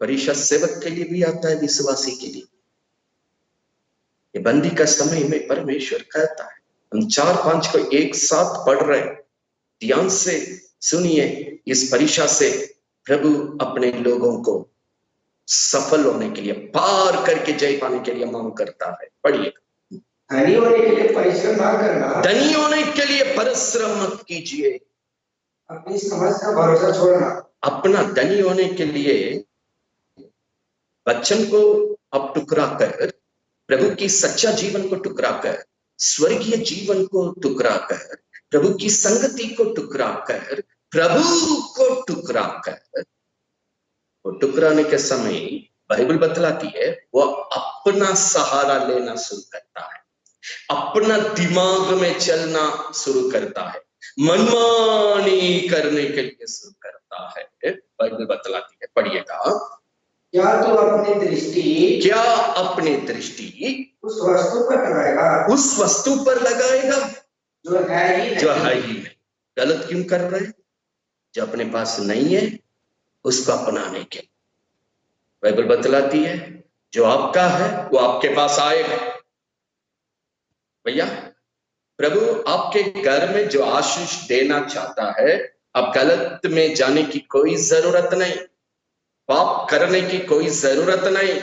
परीक्षा सेवक के लिए भी आता है, विश्वासी के लिए। ये बंदी का समय में परमेश्वर कहता है, हम 4-5 को एक साथ पढ़ रहे हैं, ध्यान से सुनिए। इस परीक्षा से प्रभु अपने लोगों को सफल होने के लिए, पार करके जय पाने के लिए मांग करता है। पढ़िए, धनी होने के लिए परिश्रम ना करना, धनी होने के लिए परिश्रम मत कीजिए, अपनी समझ का भरोसा छोड़ना, अपना धनी होने के लिए वचन को अब टुकरा कर, प्रभु की सच्चा जीवन को टुकरा कर, स्वर्गीय जीवन को टुकरा कर, प्रभु की संगति को टुकरा कर, प्रभु को टुकरा कर, वो टुकराने के समय बाइबल बतलाती है वो अपना सहारा लेना शुरू करता है, अपना दिमाग में चलना शुरू करता है, मनमानी करने के लिए शुरू करता है। बाइबल बतलाती है, पढ़िएगा, क्या तू अपनी दृष्टि उस वस्तु पर लगाएगा जो है ही नहीं, जो है ही नहीं। गलत क्यों कर रहे हैं? जो अपने पास नहीं है उसको अपनाने के। बाइबल बतलाती है जो आपका है वो आपके पास आएगा। भैया, प्रभु आपके घर में जो आशीष देना चाहता है, अब गलत में जाने की कोई जरूरत नहीं, पाप करने की कोई जरूरत नहीं,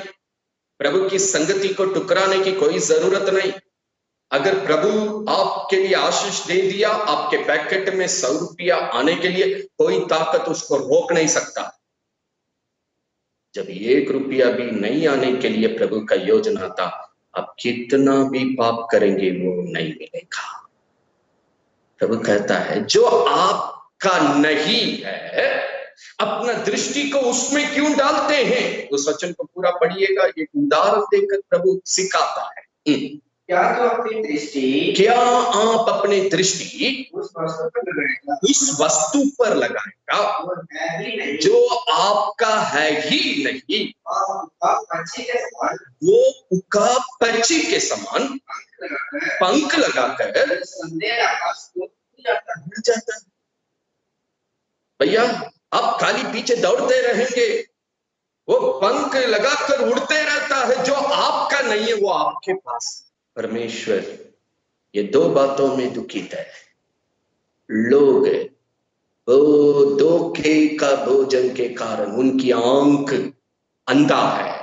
प्रभु की संगति को टुकराने की कोई जरूरत नहीं। अगर प्रभु आपके लिए आशीष दे दिया, आपके पैकेट में 100 रुपया आने के लिए कोई ताकत उसको रोक नहीं सकता। जब 1 रुपया भी नहीं आने के लिए प्रभु का योजना था, आप कितना भी पाप करेंगे वो नहीं मिलेगा। प्रभु कहता है जो आपका नहीं है, अपना दृष्टि को उसमें क्यों डालते हैं? उस वचन को पूरा पढ़िएगा, एक उदाहरण देकर प्रभु सिखाता है। क्या तो अपनी दृष्टि, क्या आप अपनी दृष्टि उस वस्तु पर लगाएगा, उस वस्तु पर लगाएगा वो है ही नहीं, जो आपका है ही नहीं, आप पक्षी के समान, वो उका पक्षी के समान पंख लगाकर संदेह आकाश को उड़ जाता है। भैया, आप खाली पीछे दौड़ते रहेंगे, वो पंख लगाकर उड़ते रहता है। जो आपका नहीं है वो आपके पास। परमेश्वर ये 2 बातों में दुखित है। लोग वो धोखे का भोजन के कारण उनकी आंख अंधा है।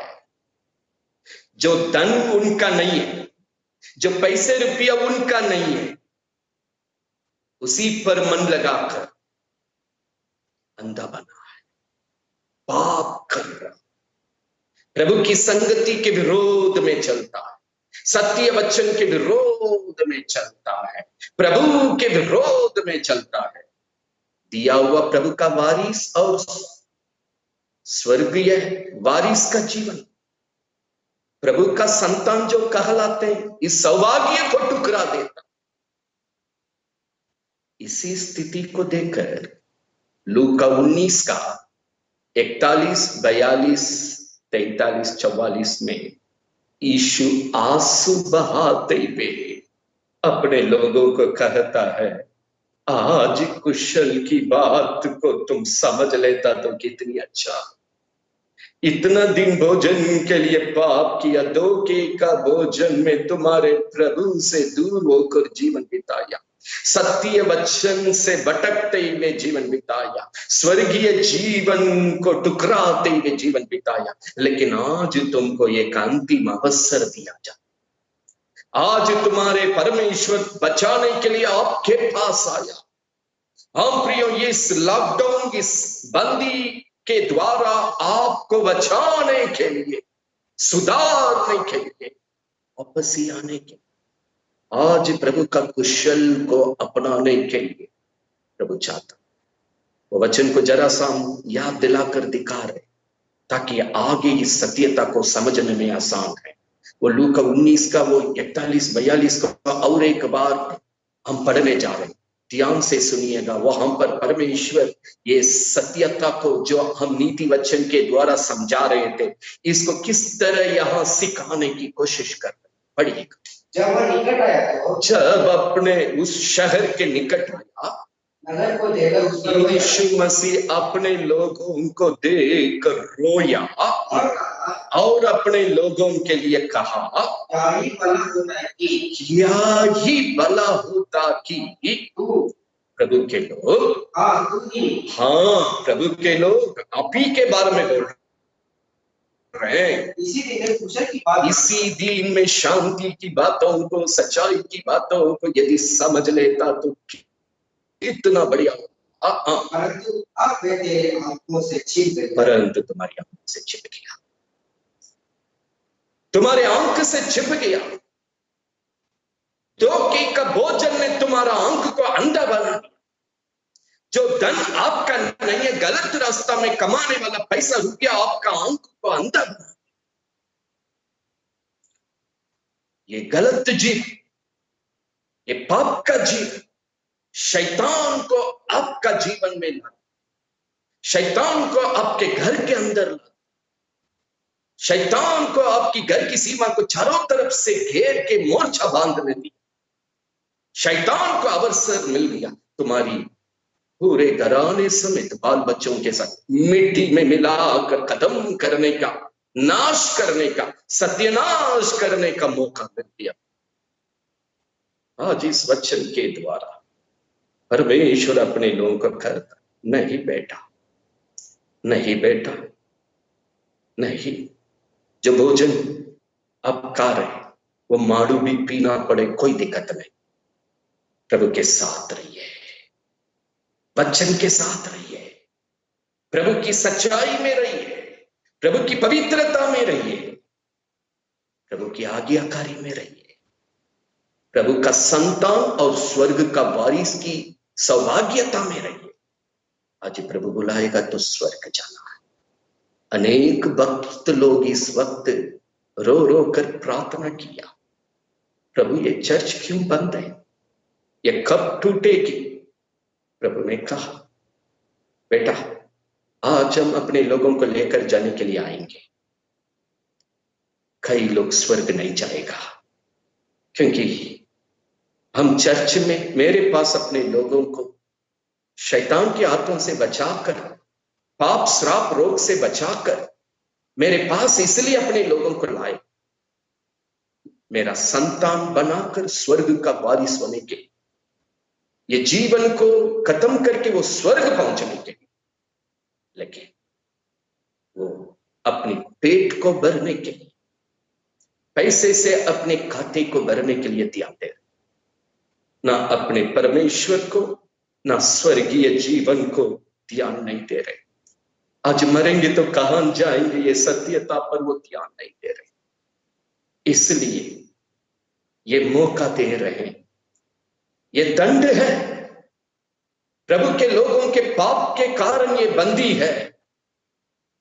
जो धन उनका नहीं है, जो पैसे रुपया उनका नहीं है, उसी पर मन लगाकर अंधा बना है, पाप कर रहा, प्रभु की संगति के विरोध में चलता है, सत्य वचन के विरोध में चलता है, प्रभु के विरोध में चलता है। दिया हुआ प्रभु का वारिस और स्वर्गीय वारिस का जीवन, प्रभु का संतान जो कहलाते हैं, इस सौभाग्य को टुकरा देता। इसी स्थिति को देखकर लूका 19 का 41, 42, 43, 44 में यीशु आंसू बहाते हुए अपने लोगों को कहता है, आज कुशल की बात को तुम समझ लेता तो कितनी अच्छा। इतना दिन भोजन के लिए पाप किया, धोखे का भोजन में तुम्हारे प्रभु से दूर होकर जीवन बिताया, सत्य वचन से भटकते हुए जीवन बिताया, स्वर्गीय जीवन को टुकराते हुए जीवन बिताया। लेकिन आज तुमको एक अंतिम अवसर दिया जाता, आज तुम्हारे परमेश्वर बचाने के लिए आपके पास आया। हम प्रियो, इस लॉकडाउन, इस बंदी के द्वारा आपको बचाने के लिए, सुधारने के लिए, वापस आने के लिए, आज प्रभु का कुशल को अपनाने के लिए प्रभु चाहता। वो वचन को जरा सा याद दिलाकर दिखा रहे ताकि आगे इस सत्यता को समझने में आसान है। वो लूका 19 का वो 41, 42 का और एक बार हम पढ़ने जा रहे हैं, ध्यान से सुनिएगा। वो हम पर परमेश्वर ये सत्यता को जो हम नीति वचन के द्वारा समझा रहे थे, इसको किस तरह यहाँ सिखाने की कोशिश कर रहे। पढ़िएगा। जब वह निकट आया तो, जब अपने उस शहर के निकट आया, नगर को देखकर उस पर यीशु मसीह अपने लोगों को देखकर रोया और अपने लोगों के लिए कहा, क्या ही भला होता है कि तू प्रभु के लोग, हाँ प्रभु के लोग आप ही के बारे में बोल रहे हैं। इसी दिन में शांति की बातों को, सच्चाई की बातों को यदि समझ लेता तो इतना बढ़िया होगा। परंतु तुम्हारी आंख से छिप गया, तुम्हारे आंख से छिप गया। धोखे का भोजन ने तुम्हारा आंख को अंधा बना दिया। जो धन आपका नहीं है, गलत रास्ता में कमाने वाला पैसा रुपया आपका आंख को अंधा बना। ये गलत जीव, ये पाप का जीव शैतान को आपका जीवन में ला, शैतान को आपके घर के अंदर ला, शैतान को आपकी घर की सीमा को चारों तरफ से घेर के मोर्चा बांधने दी। शैतान को अवसर मिल गया तुम्हारी पूरे घराने समेत बाल बच्चों के साथ मिट्टी में मिलाकर खत्म करने का, नाश करने का, सत्यानाश करने का मौका मिल गया। आज इस वचन के द्वारा परमेश्वर अपने लोगों को कहता, नहीं बेटा, नहीं बेटा, नहीं, जो भोजन आप खा रहे वो माड़ू भी पीना पड़े कोई दिक्कत नहीं, प्रभु के साथ रहिए, वचन के साथ रहिए, प्रभु की सच्चाई में रहिए, प्रभु की पवित्रता में रहिए, प्रभु की आज्ञाकारी में रहिए, प्रभु का संतान और स्वर्ग का वारिस की सौभाग्यता में रहिए। आज प्रभु बुलाएगा तो स्वर्ग जाना है। अनेक भक्त लोग इस वक्त रो रो कर प्रार्थना किया, प्रभु ये चर्च क्यों बंद है, ये कब टूटेगी? प्रभु ने कहा, बेटा आज हम अपने लोगों को लेकर जाने के लिए आएंगे। कई लोग स्वर्ग नहीं जाएगा, क्योंकि हम चर्च में मेरे पास अपने लोगों को शैतान के हाथों से बचाकर, पाप श्राप रोग से बचाकर मेरे पास इसलिए अपने लोगों को लाए, मेरा संतान बनाकर स्वर्ग का वारिस होने के, ये जीवन को खत्म करके वो स्वर्ग पहुंचने के लिए, लेकिन वो अपने पेट को भरने के लिए, पैसे से अपने खाते को भरने के लिए ध्यान दे रहे, ना अपने परमेश्वर को, ना स्वर्गीय जीवन को ध्यान नहीं दे रहे। आज मरेंगे तो कहां जाएंगे, ये सत्यता पर वो ध्यान नहीं दे रहे। इसलिए ये मौका दे रहे हैं, ये दंड है, प्रभु के लोगों के पाप के कारण ये बंदी है।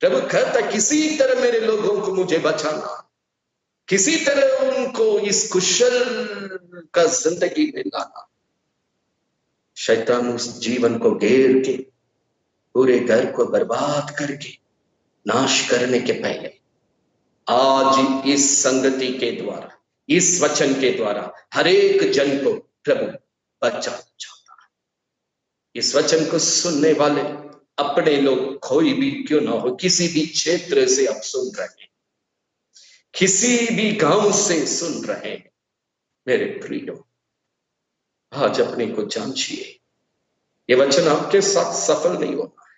प्रभु कहता, किसी तरह मेरे लोगों को मुझे बचाना, किसी तरह उनको इस कुशल का जिंदगी में लाना। शैतान उस जीवन को घेर के पूरे घर को बर्बाद करके नाश करने के पहले आज इस संगति के द्वारा, इस वचन के द्वारा हर एक जन को प्रभु बचाना चाहता है। इस वचन को सुनने वाले अपने लोग कोई भी क्यों ना हो, किसी भी क्षेत्र से आप सुन रहे हैं, किसी भी गांव से सुन रहे हैं, मेरे प्रियो आज अपने को जांचिए। ये वचन आपके साथ सफल नहीं होना है,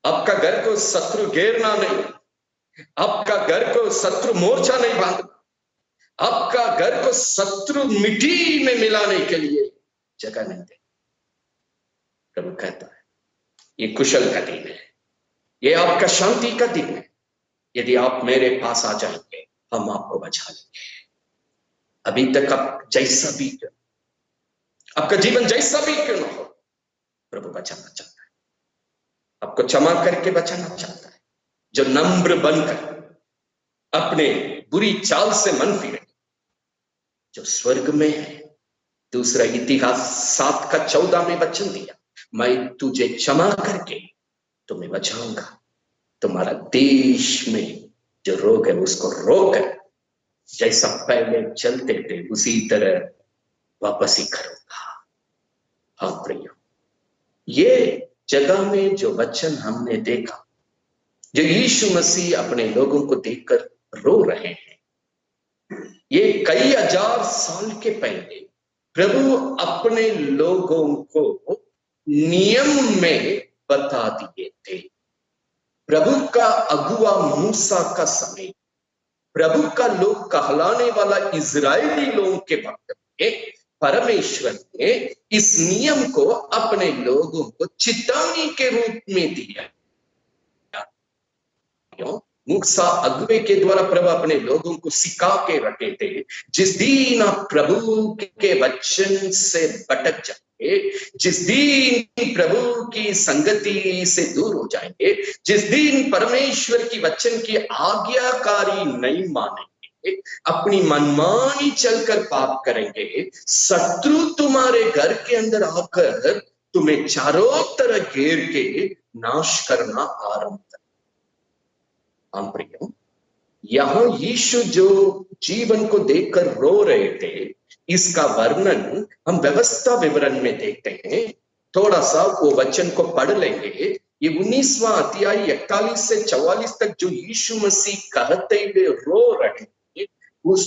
आपका घर को शत्रु घेरना नहीं, आपका घर को शत्रु मोर्चा नहीं बांधना, आपका घर को शत्रु मिट्टी में मिलाने के लिए जगह नहीं दे। प्रभु कहता है, ये कुशल का दिन है, ये आपका शांति का दिन है। यदि आप मेरे पास आ जाएंगे, हम आपको बचा लेंगे। अभी तक आप जैसा भी, आपका जीवन जैसा भी क्यों ना हो, प्रभु बचाना चाहता है, आपको क्षमा करके बचाना चाहता है। जो नम्र बनकर अपने बुरी चाल से मन फिरे, जो स्वर्ग में है। दूसरा इतिहास 7:14 में वचन दिया, मैं तुझे क्षमा करके तुम्हें बचाऊंगा, तुम्हारा देश में जो रोग है उसको रोकर जैसा पहले चलते थे उसी तरह वापस ही करूंगा। हाँ प्रियो, ये जगह में जो वचन हमने देखा, जो यीशु मसीह अपने लोगों को देखकर रो रहे हैं, ये कई हजार साल के पहले प्रभु अपने लोगों को नियम में बता दिए थे। प्रभु का अगुआ मूसा का समय, प्रभु का लोग कहलाने वाला इजरायली लोगों के वक्त में परमेश्वर ने इस नियम को अपने लोगों को चेतावनी के रूप में दिया। मूसा अगुवे के द्वारा प्रभु अपने लोगों को सिखा के रखे थे, जिस दिन आप प्रभु के वचन से भटक जाएंगे, जिस दिन प्रभु की संगति से दूर हो जाएंगे, जिस दिन परमेश्वर की वचन की आज्ञाकारी नहीं मानेंगे, अपनी मनमानी चलकर पाप करेंगे, शत्रु तुम्हारे घर के अंदर आकर तुम्हें चारों तरह घेर के नाश करना आरंभ कर। हम प्रियो, यहां यीशु जो जीवन को देखकर रो रहे थे, इसका वर्णन हम व्यवस्था विवरण में देखते हैं। थोड़ा सा वो वचन को पढ़ लेंगे। ये 19वां अध्याय 41 से 44 तक जो यीशु मसीह कहते हुए रो रहे हैं, उस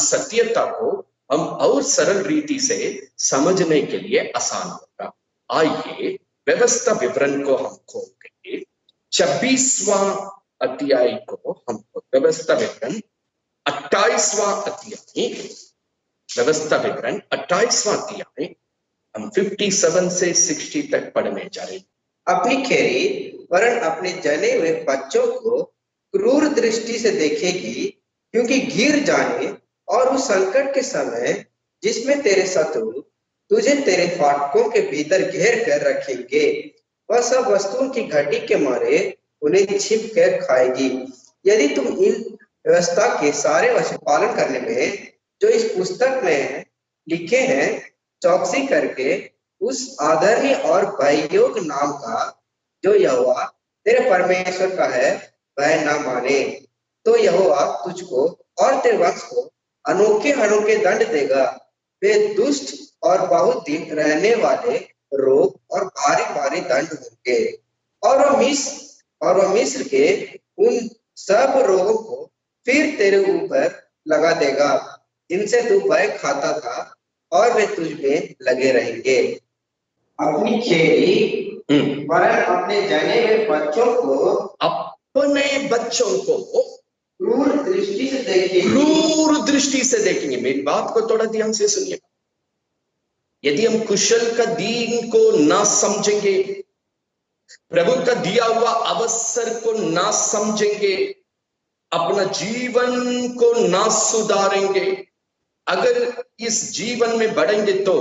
सत्यता को हम और सरल रीति से समझने के लिए आसान होगा। आइए व्यवस्था विवरण को हम खोलेंगे। 26वां अध्याय को हम व्यवस्था विवरण 28वां अध्याय, व्यवस्था विवरण 28वां अध्याय हम 57 से 60 तक पढ़ने जा रहे हैं। अपनी खेरी वरन अपने जने हुए बच्चों को क्रूर दृष्टि से देखेगी, क्योंकि गिर जाने और उस संकट के समय जिसमें तेरे शत्रु तुझे तेरे फाटकों के भीतर घेर कर रखेंगे, वह सब वस्तुओं की घटी के मारे उन्हें छिप कर खाएगी। यदि तुम इन व्यवस्था के सारे वचन पालन करने में जो इस पुस्तक में लिखे हैं चौकसी करके उस आदरणीय और भययोग नाम का जो यहोवा तेरे परमेश्वर का है वह न माने, तो यहोवा तुझको और तेरे वंश को अनोखे अनोखे दंड देगा। वे दुष्ट और बहुत दिन रहने वाले रोग और भारी भारी दंड होंगे, और वह मिस्र के उन सब रोगों को फिर तेरे ऊपर लगा देगा जिनसे तू भय खाता था, और वे तुझ में लगे रहेंगे। अपनी खेरी वरन अपने जने हुए बच्चों को, अपने बच्चों को क्रूर दृष्टि से देखेंगे। क्रूर दृष्टि से देखेंगे। मेरी बात को थोड़ा ध्यान से सुनिए। यदि हम कुशल का दीन को ना समझेंगे, प्रभु का दिया हुआ अवसर को ना समझेंगे, अपना जीवन को ना सुधारेंगे, अगर इस जीवन में बढ़ेंगे तो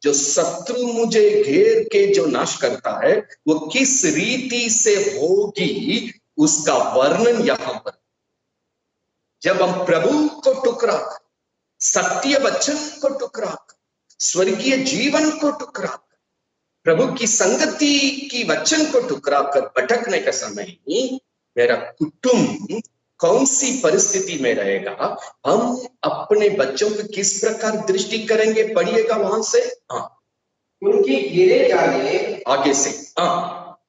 जो शत्रु मुझे घेर के जो नाश करता है वो किस रीति से होगी उसका वर्णन यहां पर। जब हम प्रभु को टुकरा कर, सत्य वचन को टुकरा कर, स्वर्गीय जीवन को टुकरा कर, प्रभु की संगति की वचन को टुकरा कर भटकने का समय ही मेरा कुटुंब कौन सी परिस्थिति में रहेगा, हम अपने बच्चों को किस प्रकार दृष्टि करेंगे, पढ़िएगा वहां से। हाँ, उनकी गिरे जाने, आगे से हाँ,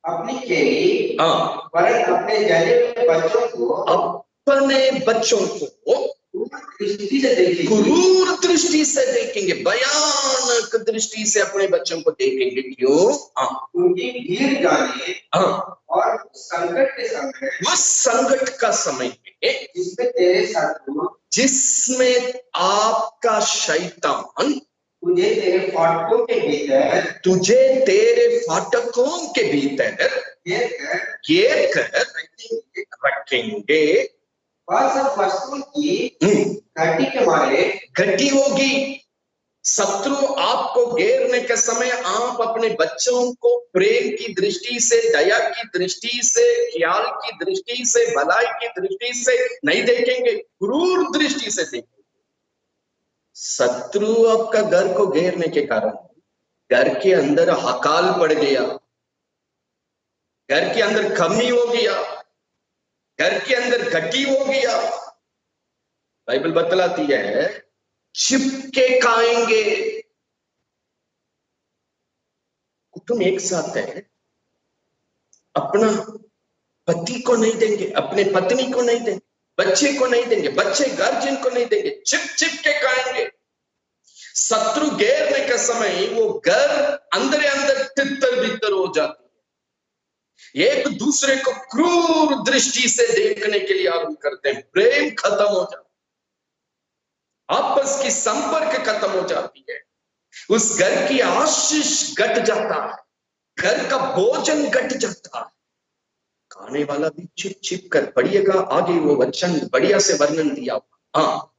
अपनी खेरी हाँ, वरन अपने जने हुए बच्चों को, अपने बच्चों को दृष्टि से देखेंगे, क्रूर दृष्टि से देखेंगे, भयानक दृष्टि से अपने बच्चों को देखेंगे। क्यों? हाँ, उनकी गिर जाने, हाँ, और संकट के समय, उस संकट का समय जिसमें तेरे शत्रु, जिसमें आपका शैतान तुझे तेरे फाटकों के भीतर, तुझे तेरे फाटकों के भीतर घेर कर रखेंगे। वह सब वस्तुओं की घटी के मारे घटी होगी। शत्रु आपको घेरने के समय आप अपने बच्चों को प्रेम की दृष्टि से, दया की दृष्टि से, ख्याल की दृष्टि से, भलाई की दृष्टि से नहीं देखेंगे, क्रूर दृष्टि से देखेंगे। शत्रु आपका घर को घेरने के कारण घर के अंदर हकाल पड़ गया, घर के अंदर कमी हो गया, घर के अंदर घटी हो गया। बाइबल बतलाती है चिपके खाएंगे। कुटुंब एक साथ है, अपना पति को नहीं देंगे, अपने पत्नी को नहीं देंगे, बच्चे को नहीं देंगे, बच्चे गार्जियन को नहीं देंगे, चिप के खाएंगे। शत्रु घेरने के समय वो घर अंदर अंदर तितर बितर हो जाती है, एक दूसरे को क्रूर दृष्टि से देखने के लिए आरंभ करते हैं, प्रेम खत्म हो जाता है, आपस की संपर्क खत्म हो जाती है, उस घर की आशीष घट जाता है, घर का भोजन घट जाता है, खाने वाला भी छिप कर। पढ़िएगा आगे, वो वचन बढ़िया से वर्णन दिया। हाँ,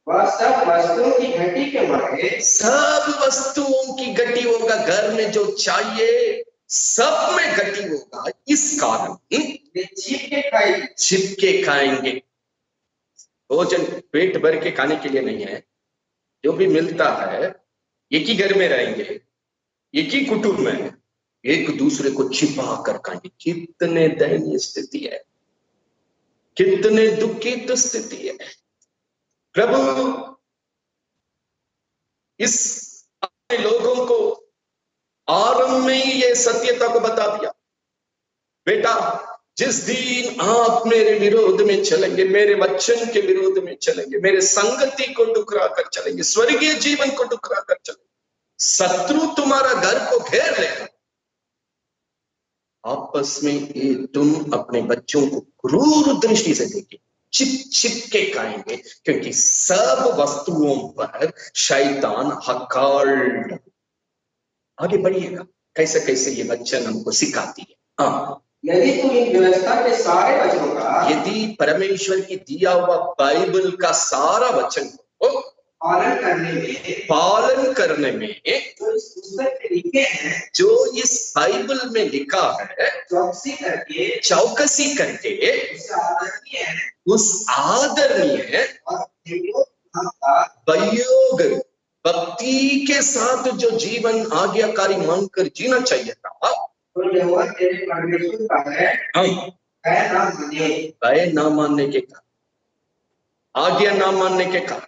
वह सब वस्तुओं की घटी के मारे, सब वस्तुओं की घटी होगा, घर में जो चाहिए सब में घटी होगा। इस कारण छिप के खाएंगे। भोजन पेट भर के खाने के लिए नहीं है, जो भी मिलता है एक ही घर में रहेंगे, एक ही कुटुंब में, एक दूसरे को छिपा कर खाएंगे। कितने दयनीय स्थिति है, कितने दुखित स्थिति है। प्रभु इस लोगों को आरंभ में ही ये सत्यता को बता दिया, बेटा जिस दिन आप मेरे विरोध में चलेंगे, मेरे वचन के विरोध में चलेंगे, मेरे संगति को टुकरा कर चलेंगे, स्वर्गीय जीवन को टुकरा कर चलेंगे, शत्रु तुम्हारा घर को घेर लेगा। आपस में तुम अपने बच्चों को क्रूर दृष्टि से देखिए, चिप चिप के खाएंगे, क्योंकि सब वस्तुओं पर शैतान हकाल। आगे बढ़िएगा, कैसे कैसे ये वचन हमको सिखाती है। हाँ, यदि तुम इन व्यवस्था के सारे वचनों का, यदि परमेश्वर की दिया हुआ बाइबल का सारा वचन को पालन करने में जो इस पुस्तक में लिखे हैं, जो इस बाइबल में लिखा है, चौकसी करके उस आदरणीय वयोग भक्ति के साथ जो जीवन आज्ञाकारी मानकर जीना चाहिए था, तो यहोवा तेरे परमेश्वर का है, भय ना मानने के कारण, आज्ञा ना मानने के कारण,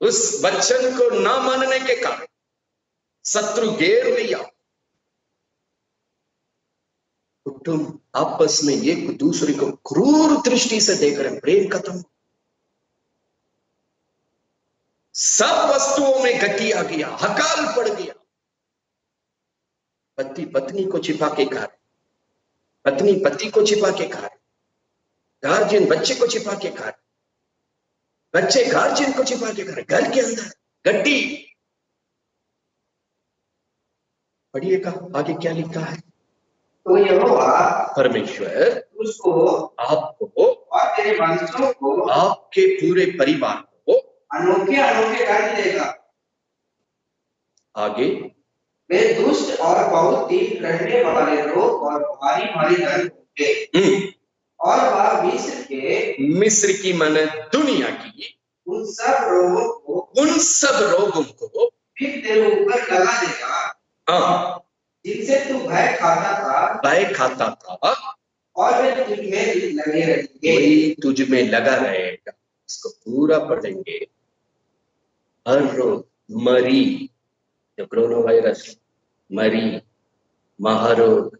उस वचन को ना मानने के कारण शत्रु घेर लिया। तुम आपस में एक दूसरे को क्रूर दृष्टि से देख रहे हैं, प्रेम खत्म, सब वस्तुओं में गति आ गया, हकाल पड़ गया। पति पत्नी को छिपा के खा रहे, पत्नी पति को छिपा के खा रहे, गार्जियन बच्चे को छिपा के खा रहे, बच्चे गार्जियन को छिपा के खा रहे, घर के अंदर गड्डी। पढ़िएगा आगे क्या लिखा है। तो यहोवा परमेश्वर उसको, आपको और तेरे वंशों को, आपके पूरे परिवार को अनोखे अनोखे घर देगा। आगे, वे दुष्ट और बहुत तीव्र रहने वाले रोग और भारी भारी दर्द होंगे, और वह मिस्र की मन दुनिया की उन सब रोगों को फिर तेरे ऊपर लगा देगा। हाँ, जिनसे तू भय खाता था, और वे तुझ में लगे रहेंगे, वही तुझ में लगा रहेगा। इसको पूरा पढ़ेंगे। हर रोग, मरी, जो कोरोना वायरस, मरी, महारोग,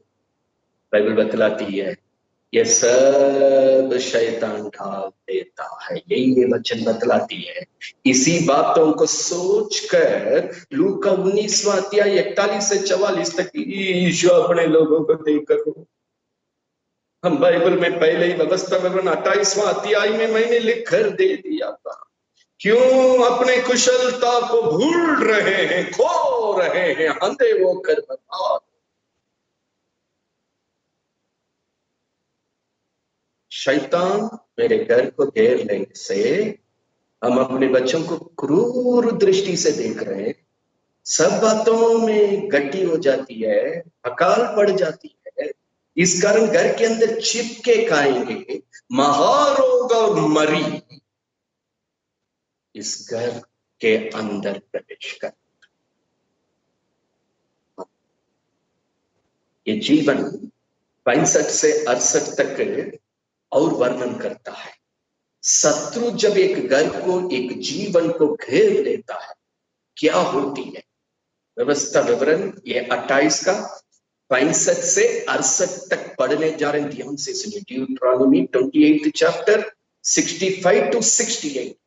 बाइबल बतलाती है ये सब शैतान ढाल देता है, यही ये वचन बतलाती है। इसी बातों को सोचकर लूका 19वां अध्याय 41 से 44 तक यीशु अपने लोगों को देखकर, हम बाइबल में पहले ही व्यवस्था विवरण 28वां अध्याय में मैंने लिख कर दे दिया था। क्यों अपने कुशलता को भूल रहे हैं, खो रहे हैं, अंधे होकर बता। शैतान मेरे घर को घेर लेने से हम अपने बच्चों को क्रूर दृष्टि से देख रहे हैं, सब बातों में गड्डी हो जाती है, अकाल पड़ जाती है। इस कारण घर के अंदर चिपके खाएंगे, महारोग और मरी इस घर के अंदर प्रवेश कर। ये जीवन 65 से 68 तक और वर्णन करता है। शत्रु जब एक घर को, एक जीवन को घेर लेता है, क्या होती है। व्यवस्था विवरण ये 28 का 65 से 68 तक पढ़ने जा रहे हैं, ध्यान से सुनिए। ड्यूटरॉनमी 28 चैप्टर 65 to 68,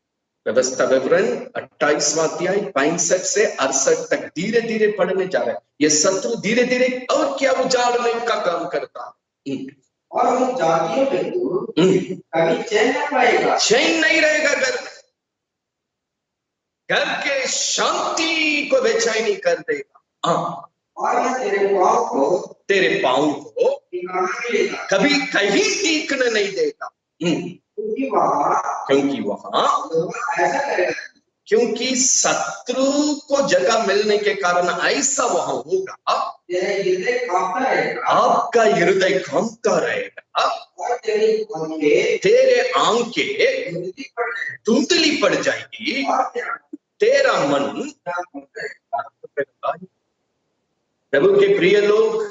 व्यवस्था विवरण 28वां अध्याय 65 से 68 तक धीरे धीरे पढ़ने जा रहे हैं। ये शत्रु धीरे धीरे और क्या उजाड़ने का काम करता है। और उन जातियों में तू कभी चैन न पाएगा, चैन नहीं रहेगा घर में, घर के शांति को बेचैनी कर देगा। और न तेरे पांव को मिलेगा, कभी कहीं टीकने नहीं देगा, क्योंकि वहां ऐसा करेगा, क्योंकि शत्रु को जगह मिलने के कारण ऐसा वहां होगा, आपका हृदय कांपता रहेगा, तेरे आंखें धुंधली पड़ जाएगी, तेरा मन। प्रभु के प्रिय लोग,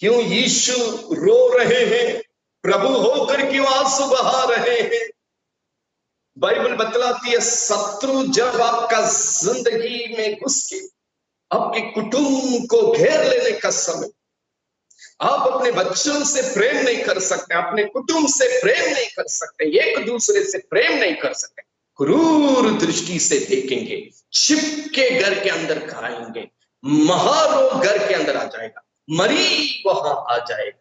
क्यों यीशु रो रहे हैं, प्रभु होकर क्यों आंसू बहा रहे हैं। बाइबल बतलाती है, शत्रु जब आपका जिंदगी में घुस के आपके कुटुंब को घेर लेने का समय, आप अपने बच्चों से प्रेम नहीं कर सकते, अपने कुटुंब से प्रेम नहीं कर सकते, एक दूसरे से प्रेम नहीं कर सकते, क्रूर दृष्टि से देखेंगे, छिपके घर के अंदर खाएंगे, महारोग घर के अंदर आ जाएगा, मरी वहां आ जाएगा।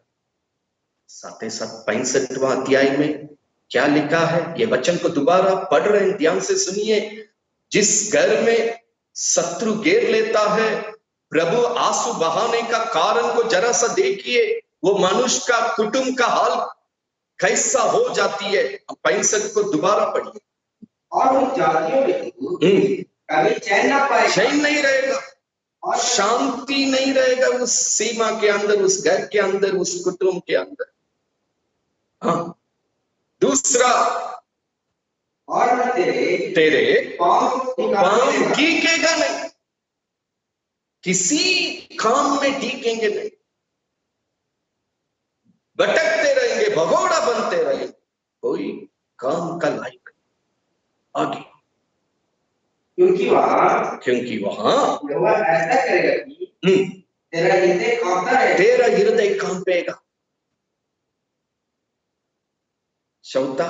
साथ ही साथ 65वां अध्याय में क्या लिखा है, ये वचन को दोबारा पढ़ रहे हैं, ध्यान से सुनिए। जिस घर में शत्रु घेर लेता है, प्रभु आंसू बहाने का कारण को जरा सा देखिए, वो मनुष्य का कुटुंब का हाल कैसा हो जाती है। 65 को दोबारा पढ़िए। और उन जातियों में तू कभी चैन ना पाएगा, चैन नहीं रहेगा और शांति नहीं रहेगा उस सीमा के अंदर, उस घर के अंदर, उस कुटुंब के अंदर। हाँ, दूसरा, और न तेरे पांव टीकेगा नहीं, किसी काम में टीकेंगे नहीं, भटकते रहेंगे, भगोड़ा बनते रहेंगे, कोई काम का लायक आगे। क्योंकि वहां ऐसा करेगा कि तेरा हृदय कांपता है, तेरा हृदय कांपेगा। चौथा,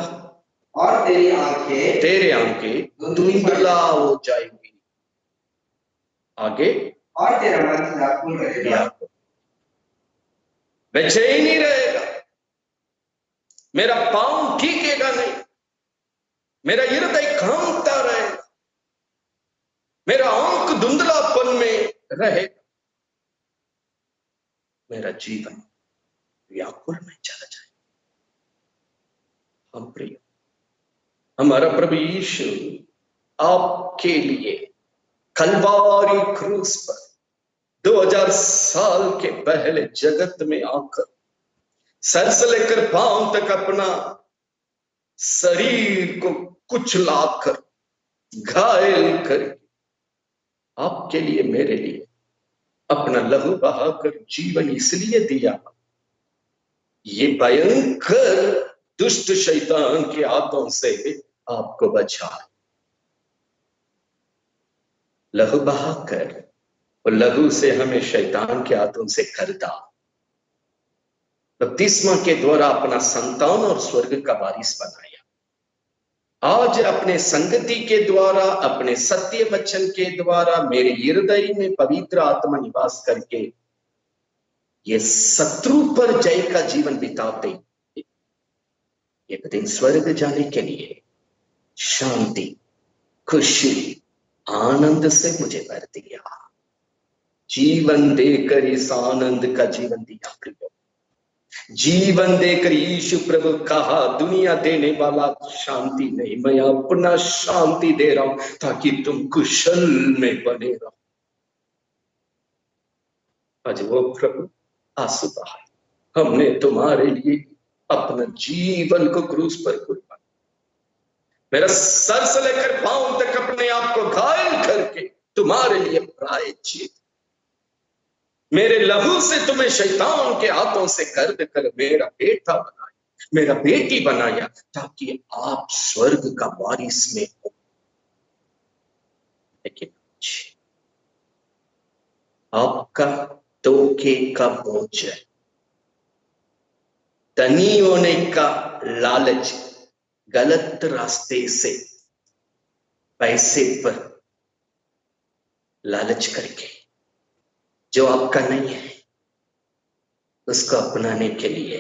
और तेरी आंखें धुंधला हो जाएंगी। आगे, और तेरा मन व्याकुल रहेगा, बेचैनी रहेगा, मेरा पांव टीकेगा नहीं, मेरा हृदय कांपता रहेगा, मेरा आंख धुंधलापन में रहेगा, मेरा जीवन व्याकुल में चला जाए। हम प्रिय, हमारा प्रभु यीशु आपके लिए कलवारी क्रूस पर 2000 साल के पहले जगत में आकर सर से लेकर पांव तक अपना शरीर को कुचलाकर, घायल करके आपके लिए, मेरे लिए अपना लहू बहाकर जीवन इसलिए दिया, ये भयंकर दुष्ट शैतान के हाथों से आपको बचाए। लहू बहाकर और लहू से हमें शैतान के हाथों से खरीदा, बपतिस्मा के द्वारा अपना संतान और स्वर्ग का वारिस बनाया। आज अपने संगति के द्वारा, अपने सत्य वचन के द्वारा मेरे हृदय में पवित्र आत्मा निवास करके ये शत्रु पर जय का जीवन बिताते एक दिन स्वर्ग जाने के लिए शांति, खुशी, आनंद से मुझे भर दिया, जीवन देकर इस आनंद का जीवन दिया। प्रिय, जीवन देकर यीशु प्रभु कहा, दुनिया देने वाला शांति नहीं, मैं अपना शांति दे रहा हूं ताकि तुम कुशल में बने रहो। आज वो प्रभु आंसू बहाए, हमने तुम्हारे लिए अपना जीवन को क्रूस पर कुर्बान, मेरा सर से लेकर पांव तक अपने आप को घायल करके तुम्हारे लिए प्रायश्चित, मेरे लहू से तुम्हें शैतान के हाथों से गर्द कर मेरा बेटा बनाया, मेरा बेटी बनाया, ताकि आप स्वर्ग का वारिस में हो। लेकिन आपका धोखे का बोझ है, धनी होने का लालच, गलत रास्ते से पैसे पर लालच करके जो आपका नहीं है उसको अपनाने के लिए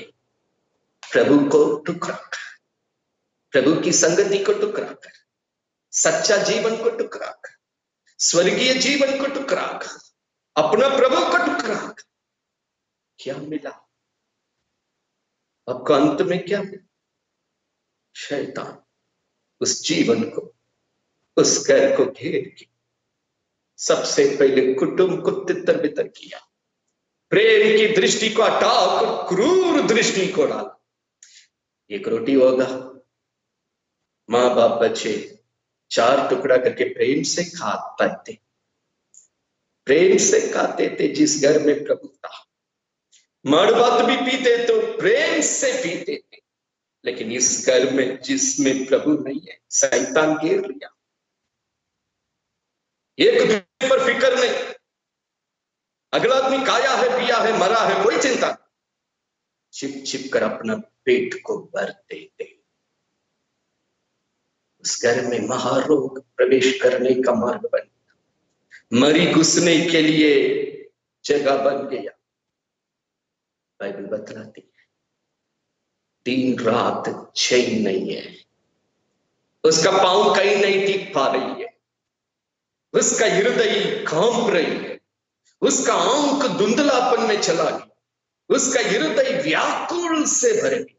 प्रभु को ठुकराकर, प्रभु की संगति को ठुकराकर, सच्चा जीवन को ठुकराकर, स्वर्गीय जीवन को ठुकराकर, अपना प्रभु को ठुकराकर क्या मिला आपको? अंत में क्या मिला? शैतान उस जीवन को, उस घर को घेर के सबसे पहले कुटुंब को तितर बितर किया, प्रेम की दृष्टि को हटाकर क्रूर दृष्टि को डाला। एक रोटी होगा, माँ बाप बच्चे 4 टुकड़ा करके प्रेम से खाते थे, प्रेम से खाते थे। जिस घर में प्रभु था, मड़बत भी पीते तो प्रेम से पीते थे, लेकिन इस घर में जिसमें प्रभु नहीं है, शैतान घेर लिया। एक दूसरे पर फिक्र नहीं, अगला आदमी खाया है, पिया है, मरा है, कोई चिंता नहीं। छिप छिप कर अपना पेट को भर देते। उस घर में महारोग प्रवेश करने का मार्ग बन गया, मरी घुसने के लिए जगह बन गया। बाइबल बतलाती है दिन रात चैन नहीं है, उसका पांव कहीं नहीं टिक पा रही है, उसका हृदय कांप रही है, उसका आंख धुंधलापन में चला गया, उसका हृदय व्याकुल से भर गया।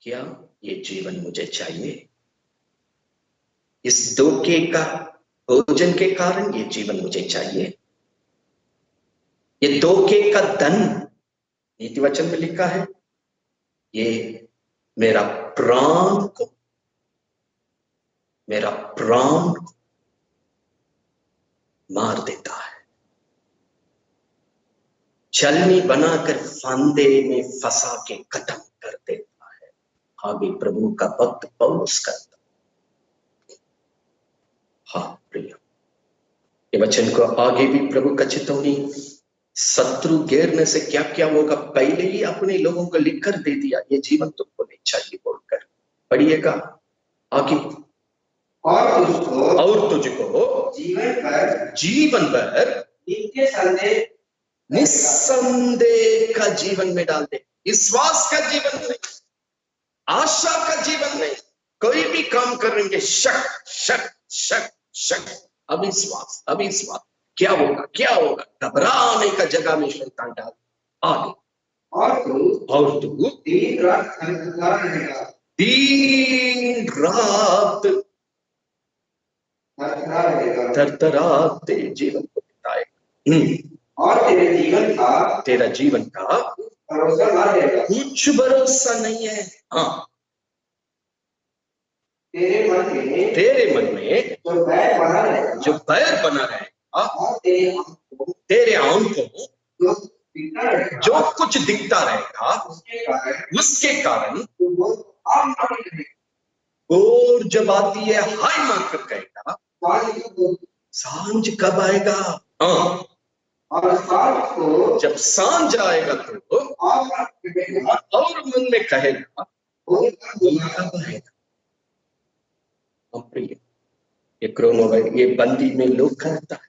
क्या ये जीवन मुझे चाहिए? इस धोखे का भोजन के कारण ये जीवन मुझे चाहिए? ये धोखे का धन, नीति वचन में लिखा है, ये मेरा प्राण को मार देता है। छलनी बनाकर फंदे में फंसा के खत्म कर देता है। आगे प्रभु का भक्त पौलुस करता। हाँ प्रिय, ये वचन को आगे भी प्रभु का चेतावनी, शत्रु घेरने से क्या क्या होगा पहले ही अपने लोगों को लिख कर दे दिया। ये जीवन तुमको नहीं चाहिए बोलकर। पढ़िएगा आगे। और तुझको जीवन भर निस्संदेह का जीवन में डाल दे। विश्वास का जीवन नहीं, आशा का जीवन नहीं। कोई भी काम करेंगे शक शक शक शक, अविश्वास अविश्वास, क्या होगा, घबराने का जगह में शैतान डाल। आगे, और तू दिन रात थरथराते जीवन को बिताएगा। और तेरा जीवन का कुछ भरोसा नहीं है। हाँ, तेरे मन में जो बैर बना रहेगा, तेरे आंखों जो कुछ दिखता रहेगा, उसके कारण और जब आती है हाय मारकर कहेगा सांझ कब आएगा। हाँ, जब सांझ आएगा तो और मन में कहेगा कब आएगा। ये क्रोनो, ये बंदी में लोग करता है।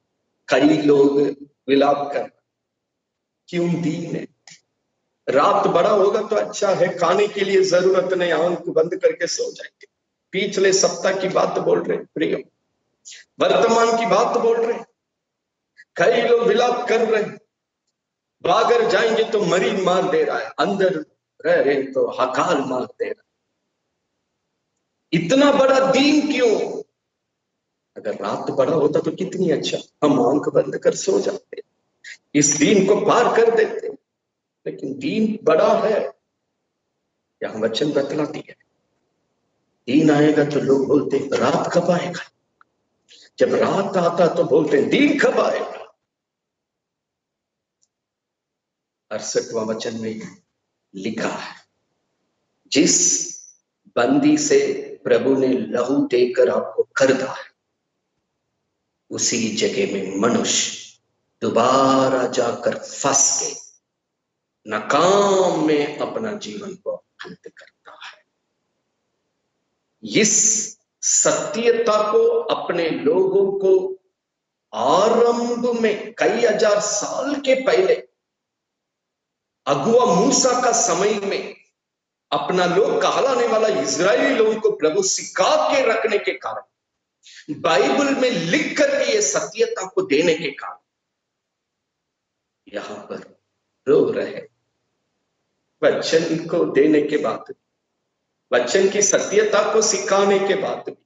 कई लोग विलाप कर, क्यों दीन है, रात बड़ा होगा तो अच्छा है, खाने के लिए जरूरत नहीं, आंख बंद करके सो जाएंगे। पिछले सप्ताह की बात बोल रहे प्रिय, वर्तमान की बात बोल रहे। कई लोग विलाप कर रहे, बागर जाएंगे तो मरी मार दे रहा है, अंदर रह रहे तो हकाल मार दे रहा है। इतना बड़ा दीन क्यों? अगर रात बड़ा होता तो कितनी अच्छा, हम आंख बंद कर सो जाते, इस दीन को पार कर देते। लेकिन दीन बड़ा है, यहां वचन बतलाती है दीन आएगा तो लोग बोलते रात कब आएगा। जब रात आता तो बोलते दीन कब आएगा। 68वां वचन में लिखा है, जिस बंदी से प्रभु ने लहू देकर आपको खरीदा है, उसी जगह में मनुष्य दोबारा जाकर फंस के नाकाम में अपना जीवन को अंत करता है। इस सत्यता को अपने लोगों को आरंभ में कई हजार साल के पहले अगुआ मूसा का समय में अपना लोग कहलाने वाला इजरायली लोगों को प्रभु सिखा के रखने के कारण, बाइबल में लिख करके ये सत्यता को देने के कारण यहां पर रो रहे। वचन को देने के बाद, वचन की सत्यता को सिखाने के बाद भी,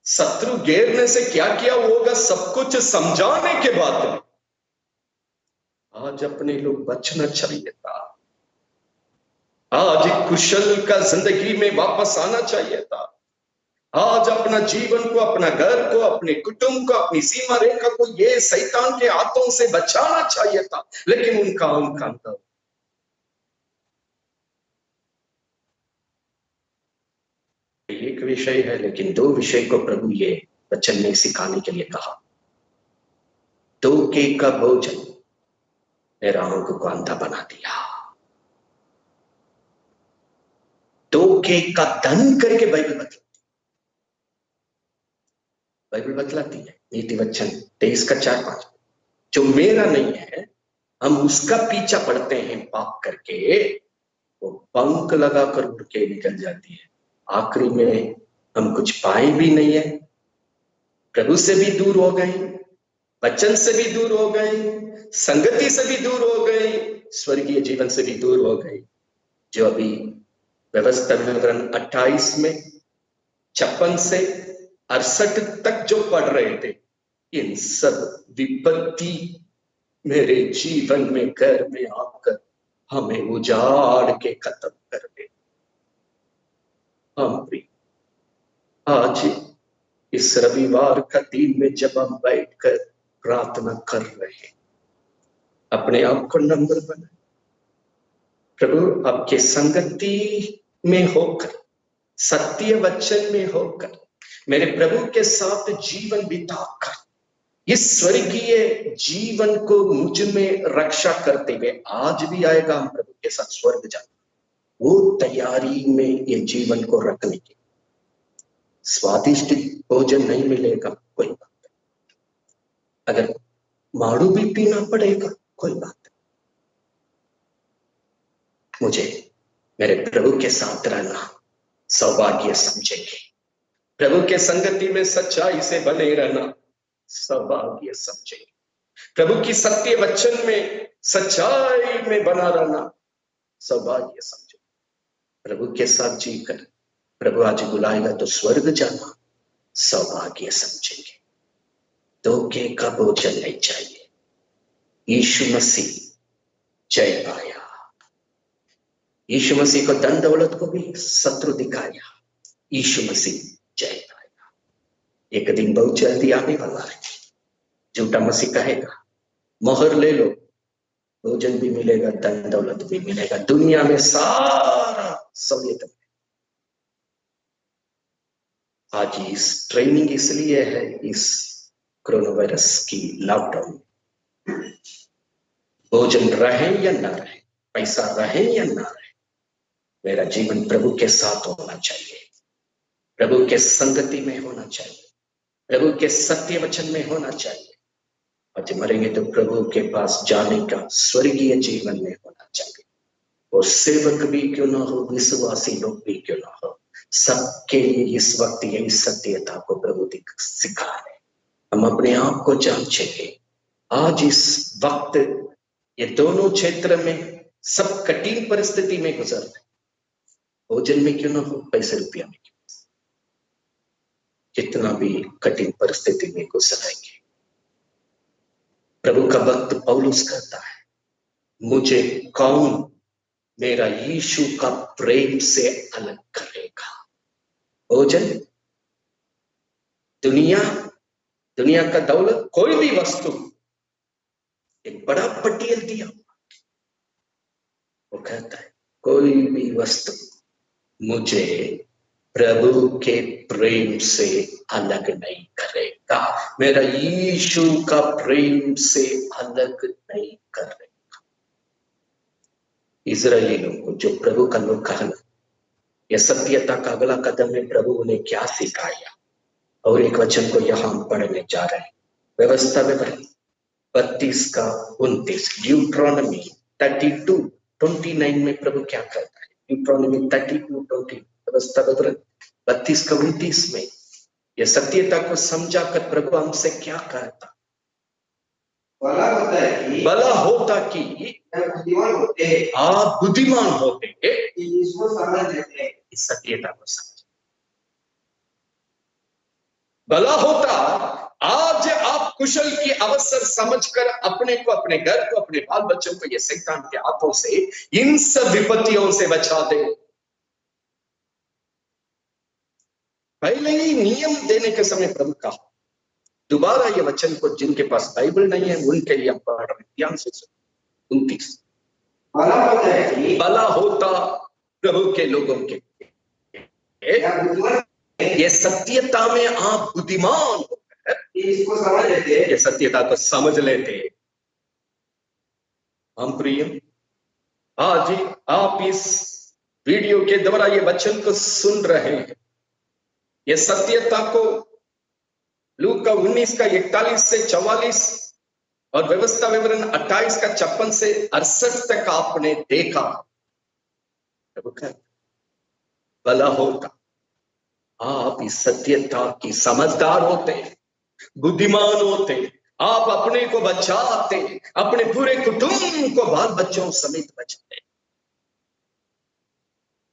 शत्रु घेरने से क्या किया होगा सब कुछ समझाने के बाद भी आज अपने लोग बचना चाहिए था। आज कुशल का जिंदगी में वापस आना चाहिए था। आज अपना जीवन को, अपना घर को, अपने कुटुंब को, अपनी सीमा रेखा को ये शैतान के हाथों से बचाना चाहिए था, लेकिन उनका अंदर एक विषय है, लेकिन दो विषय को प्रभु ये वचन में सिखाने के लिए कहा। धोखे का भोजन मेरा आंख को अंधा बना दिया, धोखे का धन करके बाइबल बतलाती है नीति वचन 23 का 4-5, जो मेरा नहीं है हम उसका पीछा पड़ते हैं पाप करके, वो पंख लगाकर उड़ के निकल जाती है। आखिरी में हम कुछ पाए भी नहीं है, प्रभु से भी दूर हो गए, वचन से भी दूर हो गए, संगति से भी दूर हो गए, स्वर्गीय जीवन से भी दूर हो गए। जो अभी व्यवस्था विवरण 28 में 56 से 68 तक जो पढ़ रहे थे, इन सब विपत्ति मेरे जीवन में घर में आकर हमें उजाड़ के खत्म कर दे। हम भी आज इस रविवार का दिन में जब हम बैठकर प्रार्थना कर रहे हैं, अपने आप को नम्र बनाए, प्रभु आपके संगति में होकर, सत्य वचन में होकर, मेरे प्रभु के साथ जीवन बिताकर इस स्वर्गीय जीवन को मुझ में रक्षा करते हुए आज भी आएगा हम प्रभु के साथ स्वर्ग जाना, वो तैयारी में ये जीवन को रखने की। स्वादिष्ट भोजन नहीं मिलेगा कोई बात नहीं, अगर माड़ू भी पीना पड़ेगा कोई बात नहीं, मुझे मेरे प्रभु के साथ रहना सौभाग्य समझेंगे, प्रभु के संगति में सच्चाई से बने रहना सौभाग्य समझेंगे, प्रभु की सत्य वचन में सच्चाई में बना रहना सौभाग्य समझेंगे। प्रभु के साथ जीकर प्रभु आज बुलाएगा तो स्वर्ग जाना सौभाग्य समझेंगे। धोखे का भोजन नहीं चाहिए। यीशु मसीह जय पाया, यीशु मसीह को धन दौलत को भी शत्रु दिखाया, यीशु मसीह जय पाया। एक दिन बहुत जल्दी आने वाला है, झूठा मसीह कहेगा मोहर ले लो, भोजन भी मिलेगा, धन दौलत भी मिलेगा, दुनिया में सारा सहूलियत। आज इस ट्रेनिंग इसलिए है, इस कोरोना वायरस की लॉकडाउन, भोजन रहे या ना रहे, पैसा रहे या ना रहे, मेरा जीवन प्रभु के साथ होना चाहिए, प्रभु के संगति में होना चाहिए, प्रभु के सत्य वचन में होना चाहिए। आज मरेंगे तो प्रभु के पास जाने का स्वर्गीय जीवन में होना चाहिए। वो सेवक भी क्यों ना हो, विश्वासी लोग भी क्यों ना हो, सबके लिए इस वक्त यही सत्यता को प्रभु सिखा रहे। हम अपने आप को जांचेंगे। आज इस वक्त ये दोनों क्षेत्र में सब कठिन परिस्थिति में गुजर रहे, भोजन में क्यों ना हो, पैसे रुपया में क्यों, कितना भी कठिन परिस्थिति में गुजरेंगे। प्रभु का भक्त पौलुस कहता है, मुझे कौन मेरा यीशु का प्रेम से अलग करेगा। भोजन, दुनिया का दौलत, कोई भी वस्तु, एक बड़ा पटियल दिया, वो कहता है कोई भी वस्तु मुझे प्रभु के प्रेम से अलग नहीं करेगा, मेरा यीशु का प्रेम से अलग नहीं करेगा। इजरायली लोगों जो प्रभु का लोग कहना, यह सत्यता का अगला कदम में प्रभु ने क्या सिखाया, और एक वचन को यहां हम पढ़ने जा रहे हैं। व्यवस्था विवरण 32 का 29, ड्यूट्रोनॉमी 32:29 में प्रभु क्या कहता है। ड्यूट्रोनॉमी 32:20, व्यवस्था विवरण 32 का 29 में यह सत्यता को समझा कर प्रभु हमसे क्या कहता। भला होता कि बुद्धिमान होते, आप बुद्धिमान होते, इसको समझ लेते, इस सत्यता को समझ। भला होता आज आप कुशल की अवसर समझकर अपने को, अपने घर को, अपने बाल बच्चों को ये शैतान के हाथों से, इन सब विपत्तियों से बचा दे। पहले ही नियम देने के समय प्रभु कहा, दोबारा ये वचन को जिनके पास बाइबल नहीं है उनके लिए हम पढ़ रहे हैं, ध्यान से सुनो। 29, भला होता प्रभु के लोगों के ये सत्यता में आप बुद्धिमान होकर इसको समझ लेते, ये सत्यता को समझ लेते। हम प्रिय, आज आप इस वीडियो के द्वारा ये वचन को सुन रहे हैं, ये सत्यता को लूका 19 का 41 से 44 और व्यवस्था विवरण 28 का 56 से 68 तक आपने देखा। भला होता आप इस सत्यता की समझदार होते, बुद्धिमान होते, आप अपने को बचाते, अपने पूरे कुटुंब को बाल बच्चों समेत बचाते।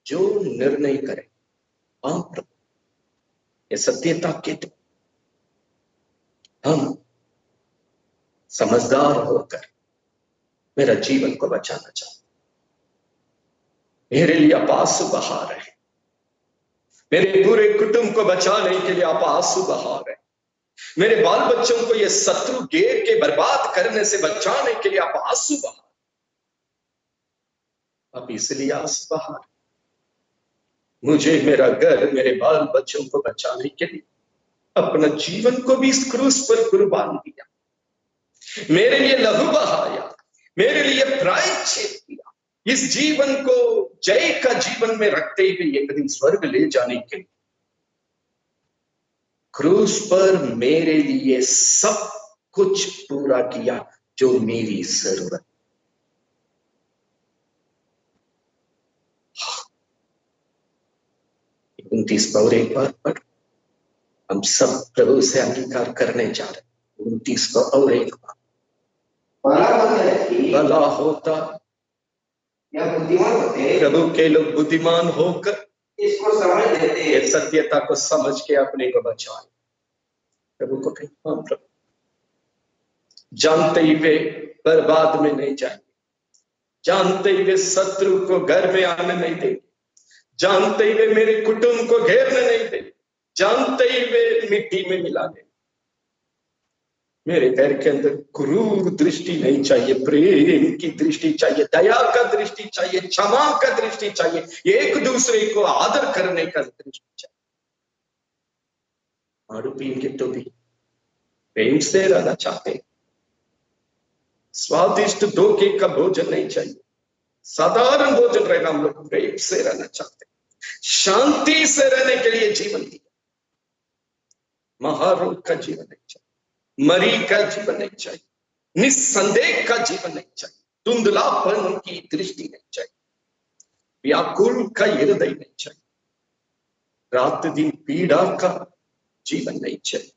जो निर्णय करें आप प्रभु, ये सत्यता के तो हम समझदार होकर मेरा जीवन को बचाना चाहते, मेरे लिए आप आंसू बहा रहे, मेरे पूरे कुटुंब को बचाने के लिए आप आंसू बहा रहे, मेरे बाल बच्चों को ये शत्रु घेर के बर्बाद करने से बचाने के लिए आप आंसू बहा, आप इसलिए आंसू बहा रहे, मुझे मेरा घर, मेरे बाल बच्चों को बचाने के लिए अपना जीवन को भी इस क्रूस पर कुर्बान दिया, मेरे लिए लहू बहाया, मेरे लिए प्रायश्चित किया, इस जीवन को जय का जीवन में रखते हुए एक दिन स्वर्ग ले जाने के लिए क्रूस पर मेरे लिए सब कुछ पूरा किया जो मेरी जरूरत। 29 और एक बार पढ़, हम सब प्रभु से अंगीकार करने जा रहे। 29 को और एक बार, भला होता या बुद्धिमान होते प्रभु के लोग बुद्धिमान होकर इसको समझ लेते, ये सत्यता को समझ के अपने को बचाए। प्रभु को कहीं, हाँ प्रभु, जानते ही वे बर्बाद में नहीं जाएंगे, जानते ही वे शत्रु को घर में आने नहीं देंगे, जानते ही वे मेरे कुटुंब को घेरने नहीं देंगे, जानते ही वे मिट्टी में मिला देंगे। मेरे घर के अंदर क्रूर दृष्टि नहीं चाहिए, प्रेम की दृष्टि चाहिए, दया का दृष्टि चाहिए, क्षमा का दृष्टि चाहिए, एक दूसरे को आदर करने का दृष्टि चाहिए। और पीएंगे तो भी प्रेम से रहना चाहते, स्वादिष्ट धोखे का भोजन नहीं चाहिए, साधारण भोजन रहेगा, हम लोग प्रेम से रहना चाहते, शांति से रहने के लिए जीवन दिया, महारोग का जीवन नहीं चाहिए, मरी का जीवन नहीं चाहिए, निस्संदेह का जीवन नहीं चाहिए, धुंधलापन की दृष्टि नहीं चाहिए, व्याकुल का हृदय नहीं चाहिए, रात दिन पीड़ा का जीवन नहीं चाहिए।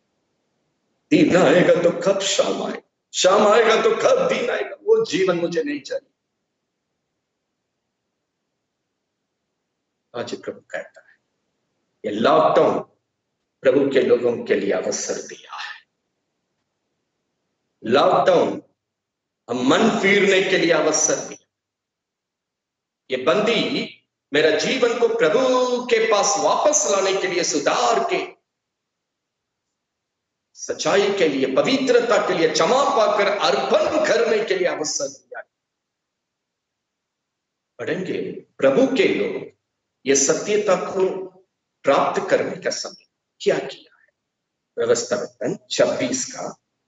दिन आएगा तो कब शाम आएगा, शाम आएगा तो कब दिन आएगा, वो जीवन मुझे नहीं चाहिए। आज प्रभु कहता है, ये लॉकडाउन प्रभु के लोगों के लिए अवसर दिया है। लॉकडाउन हम मन फिरने के लिए अवसर दिया। ये बंदी मेरा जीवन को प्रभु के पास वापस लाने के लिए, सुधार के, सच्चाई के लिए, पवित्रता के लिए, क्षमा पाकर अर्पण करने के लिए अवसर दिया। पढ़ेंगे, प्रभु के लोग ये सत्यता को प्राप्त करने का समय क्या किया है। व्यवस्था विवरण 26 का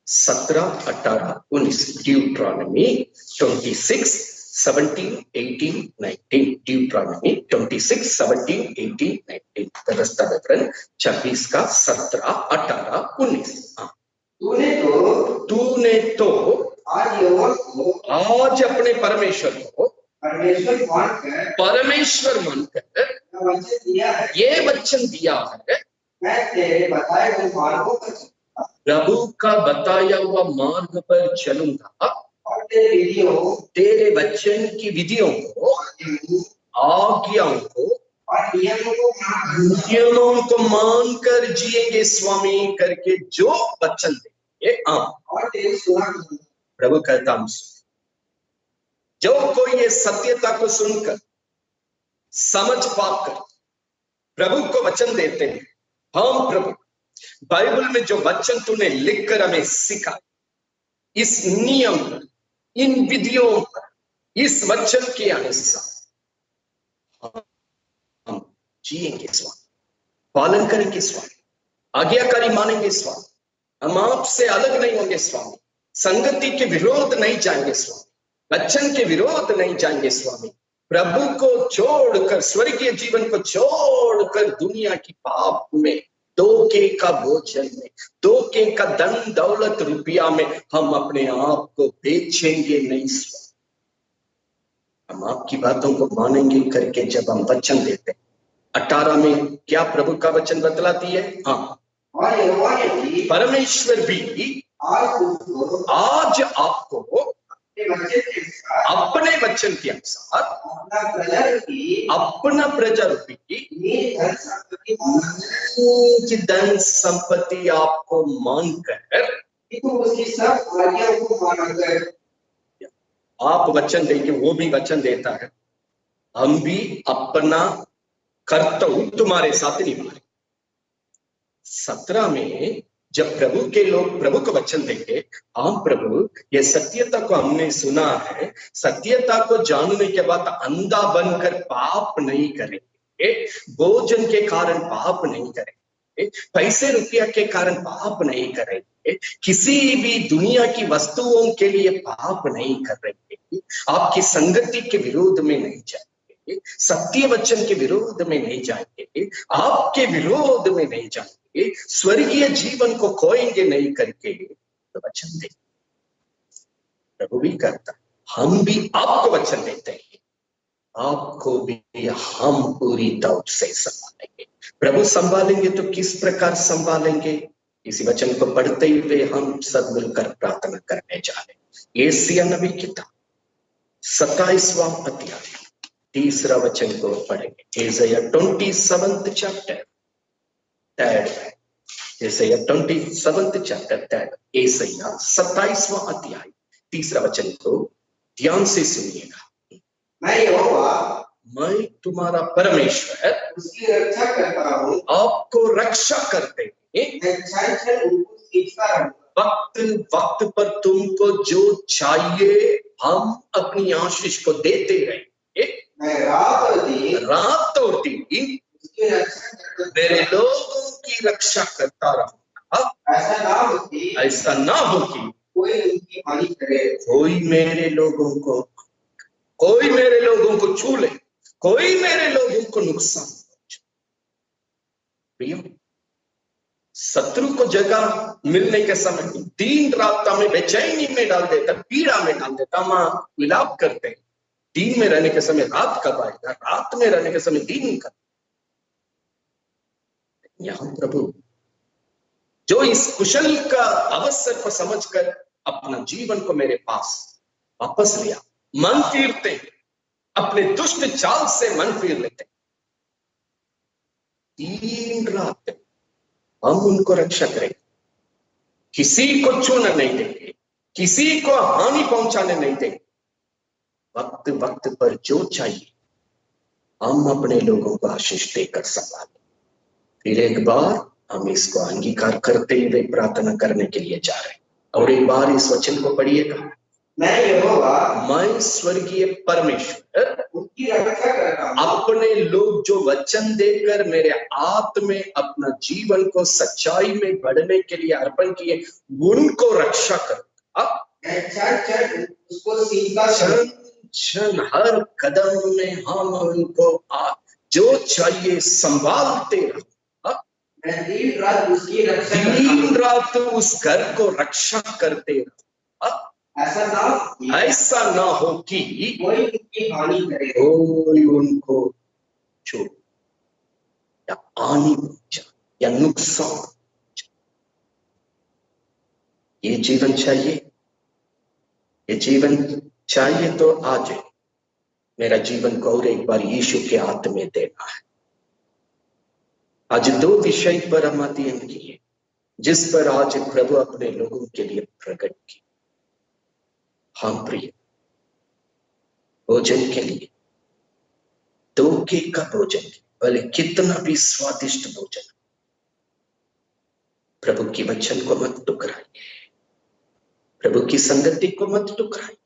17, 18, 19, ड्यूट्रॉनमी 26, 17, 18, 19, ड्यूट्रॉनमी 26, 17, 18, 19, व्यवस्था विवरण 26 का 17, 18, 19। तूने तो आज अपने परमेश्वर को परमेश्वर मानकर ये वचन दिया है, मैं तेरे बताए हुए मार्गों पर प्रभु का बताया हुआ मार्ग पर चलूंगा और तेरे वचन की विधियों को, आज्ञाओं को और नियमों को मानकर जिएंगे स्वामी करके जो वचन देंगे। प्रभु कहता हूं, जो कोई ये सत्यता को सुनकर समझ पाकर प्रभु को वचन देते हैं, हाँ प्रभु, बाइबल में जो वचन तूने लिखकर हमें सिखा, इस नियम पर, इन विधियों पर, इस वचन के अनुसार हम जिएंगे स्वामी, पालन करेंगे स्वामी, आज्ञाकारी मानेंगे स्वामी, हम आपसे अलग नहीं होंगे स्वामी, संगति के विरोध नहीं जाएंगे स्वामी, वचन के विरोध नहीं जाएंगे स्वामी, प्रभु को छोड़कर, स्वर्गीय जीवन को छोड़कर दुनिया की पाप में, धोखे का भोजन में, धोखे का धन दौलत रुपया में हम अपने आप को बेचेंगे नहीं स्वामी। हम आपकी बातों को मानेंगे करके जब हम वचन देते हैं, 18 में क्या प्रभु का वचन बतलाती है? हाँ, परमेश्वर भी आज आपको अपने वचन के अनुसार अपना प्रजा रूपी धन संपत्ति आपको मानकर, आप वचन देके वो भी वचन देता है, हम भी अपना कर्तव्य तुम्हारे साथ निभाए। 17 में जब प्रभु के लोग प्रभु को वचन देंगे, हाँ प्रभु ये सत्यता को हमने सुना है, सत्यता को जानने के बाद अंधा बनकर पाप नहीं करेंगे, भोजन के कारण पाप नहीं करेंगे, पैसे रुपया के कारण पाप नहीं करेंगे, किसी भी दुनिया की वस्तुओं के लिए पाप नहीं करेंगे, आपकी संगति के विरोध में नहीं जाएंगे, सत्य वचन के विरोध में नहीं जाएंगे, आपके विरोध में नहीं जाएंगे, स्वर्गीय जीवन को खोएंगे नहीं करके तो वचन दे। प्रभु भी करता, हम भी आपको वचन देते हैं, आपको भी हम पूरी तौर से संभालेंगे। प्रभु संभालेंगे तो किस प्रकार संभालेंगे? इसी वचन को पढ़ते हुए हम सब मिलकर प्रार्थना करने जा रहे हैं। एशिया नबी किताब 27वां अध्याय 3रा वचन को पढ़ेंगे। Isaiah 27th chapter 3rd, Isaiah 27th chapter 3rd, Isaiah 27वां अध्याय 3रा वचन को ध्यान से सुनिएगा। मैं यहोवा, मैं तुम्हारा परमेश्वर उसकी रक्षा करता हूँ, आपको रक्षा करते हैं, वक्त वक्त पर तुमको जो चाहिए हम अपनी आशीष को देते रहेंगे। मैं रात और दिन मेरे लोगों की रक्षा करता रहूंगा। ऐसा ना हो कि कोई उनकी हानि करे, कोई मेरे लोगों को छू ले, कोई मेरे लोगों को नुकसान पहुंचे। शत्रु को जगह मिलने के समय दिन रात हमें बेचैनी में डाल देता, पीड़ा में डाल देता, हम विलाप करते हैं। दिन में रहने के समय रात कब आएगा, रात में रहने के समय दिन कब। यहां प्रभु जो इस कुशल का अवसर को समझकर अपना जीवन को मेरे पास वापस लिया, मन फिरते, अपने दुष्ट चाल से मन फिर लेते, दिन रात हम उनको रक्षा करेंगे, किसी को छूने नहीं देंगे, किसी को हानि पहुंचाने नहीं देंगे। वक्त वक्त पर जो चाहिए हम अपने लोगों को आशीष देकर संभालें। फिर एक बार हम इसको अंगीकार करते हुए प्रार्थना करने के लिए जा रहे हैं। और एक बार इस वचन को पढ़िएगा। मैं यहोवा, मैं स्वर्गीय परमेश्वर उसकी रक्षा करता हूँ, अपने लोग जो वचन देकर मेरे हाथ में अपना जीवन को सच्चाई में बढ़ने के लिए अर्पण किए, उनको रक्षा करूंगा। मैं क्षण उसको सीखता, क्षण हर कदम में हम उनको जो चाहिए संभालते रहूंगा। मैं दिन रात उसकी रक्षा, दिन रात उस घर को रक्षा करते रहूंगा। ऐसा ना हो कि कोई उनकी हानि करे, कोई उनको छू या हानि पहुंचा या नुकसान। ये जीवन चाहिए, ये जीवन चाहिए तो आज मेरा जीवन को और एक बार यीशु के हाथ में देना है। आज 2 विषय पर हम अध्ययन किए जिस पर आज प्रभु अपने लोगों के लिए प्रकट की। हम प्रिय, भोजन के लिए, धोखे का भोजन, भले कितना भी स्वादिष्ट भोजन, प्रभु की वचन को मत टुकराइए, प्रभु की संगति को मत टुकराइए,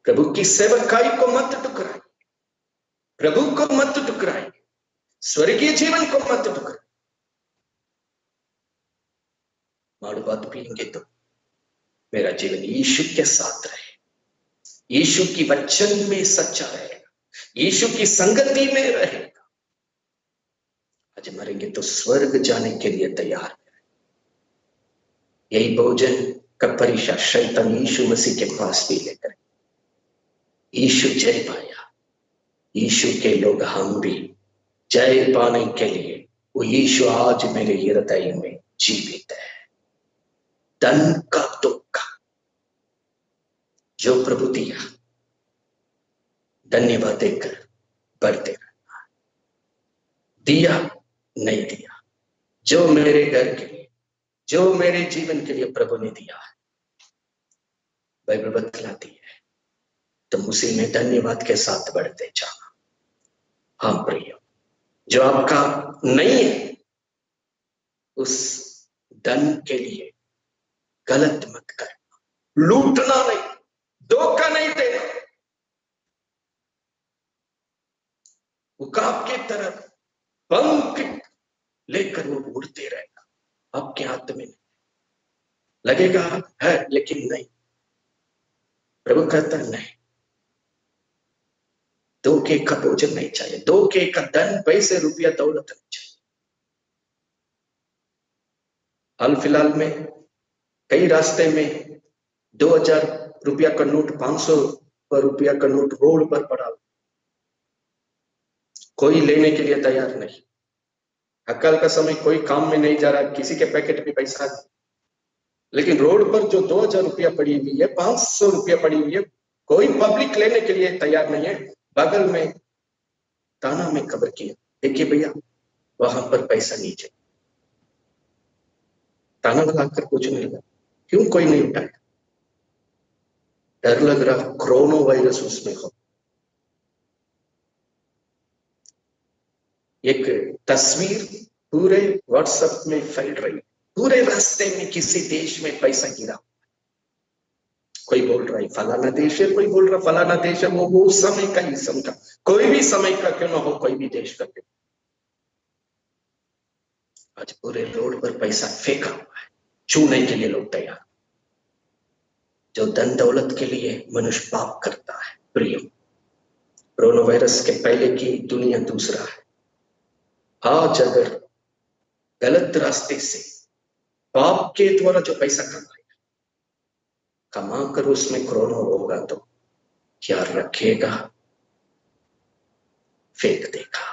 प्रभु की सेवकाई को मत टुकराइए, प्रभु को मत टुकराइए, स्वर्गीय जीवन को मत टुकराइए। माड़ू बात पिएंगे तो मेरा जीवन यीशु के साथ रहे, यीशु की वचन में सच्चा रहेगा, यीशु की संगति में रहेगा। आज मरेंगे तो स्वर्ग जाने के लिए तैयार है। यही भोजन का परीक्षा शैतान यीशु मसीह के पास भी लेकर, यीशु जय पाया, यीशु के लोग हम भी जय पाने के लिए वो यीशु आज मेरे हृदय में जीवित है। धन का दुख जो प्रभु दिया, धन्यवाद देकर बढ़ते रहना। दिया नहीं दिया, जो मेरे घर के लिए, जो मेरे जीवन के लिए प्रभु ने दिया है, बाइबल बतलाती है, तो उसी में धन्यवाद के साथ बढ़ते जाना। हाँ प्रिय, जो आपका नहीं है उस धन के लिए गलत मत करना, लूटना नहीं, धोखा नहीं देना। उकाब की तरफ पंख लेकर वो उड़ते रहेगा, आपके हाथ में नहीं, लगेगा है लेकिन नहीं। प्रभु कहता नहीं, धोखे का भोजन नहीं चाहिए, धोखे का धन, पैसे, रुपया, दौलत नहीं चाहिए। हाल फिलहाल में कई रास्ते में 2000 रुपया का नोट, 500 रुपया का नोट रोड पर पड़ा, कोई लेने के लिए तैयार नहीं। हकाल का समय कोई काम में नहीं जा रहा, किसी के पैकेट में पैसा नहीं, लेकिन रोड पर जो 2000 रुपया पड़ी हुई है, 500 रुपया पड़ी हुई है, कोई पब्लिक लेने के लिए तैयार नहीं है। बगल में ताना में खबर किया, देखिए भैया वहां पर पैसा नीचे। ताना लगाकर पूछने लगा, क्यों कोई नहीं उठाया? डर लग रहा कोरोना वायरस उसमें हो। एक तस्वीर पूरे व्हाट्सएप में फैल रही, पूरे रास्ते में किसी देश में पैसा गिरा, कोई बोल रहा है फलाना देश है, कोई बोल रहा फलाना देश है। वो समय का ही समझा, कोई भी समय का क्यों ना हो, कोई भी देश का क्यों। आज पूरे रोड पर पैसा फेंका हुआ है, छूने के लिए लोग तैयार। जो धन दौलत के लिए मनुष्य पाप करता है प्रिय, कोरोना वायरस के पहले की दुनिया दूसरा है। आज अगर गलत रास्ते से पाप के द्वारा जो पैसा कमा कर उसमें कोरोना होगा तो क्या रखेगा? फेंक देगा,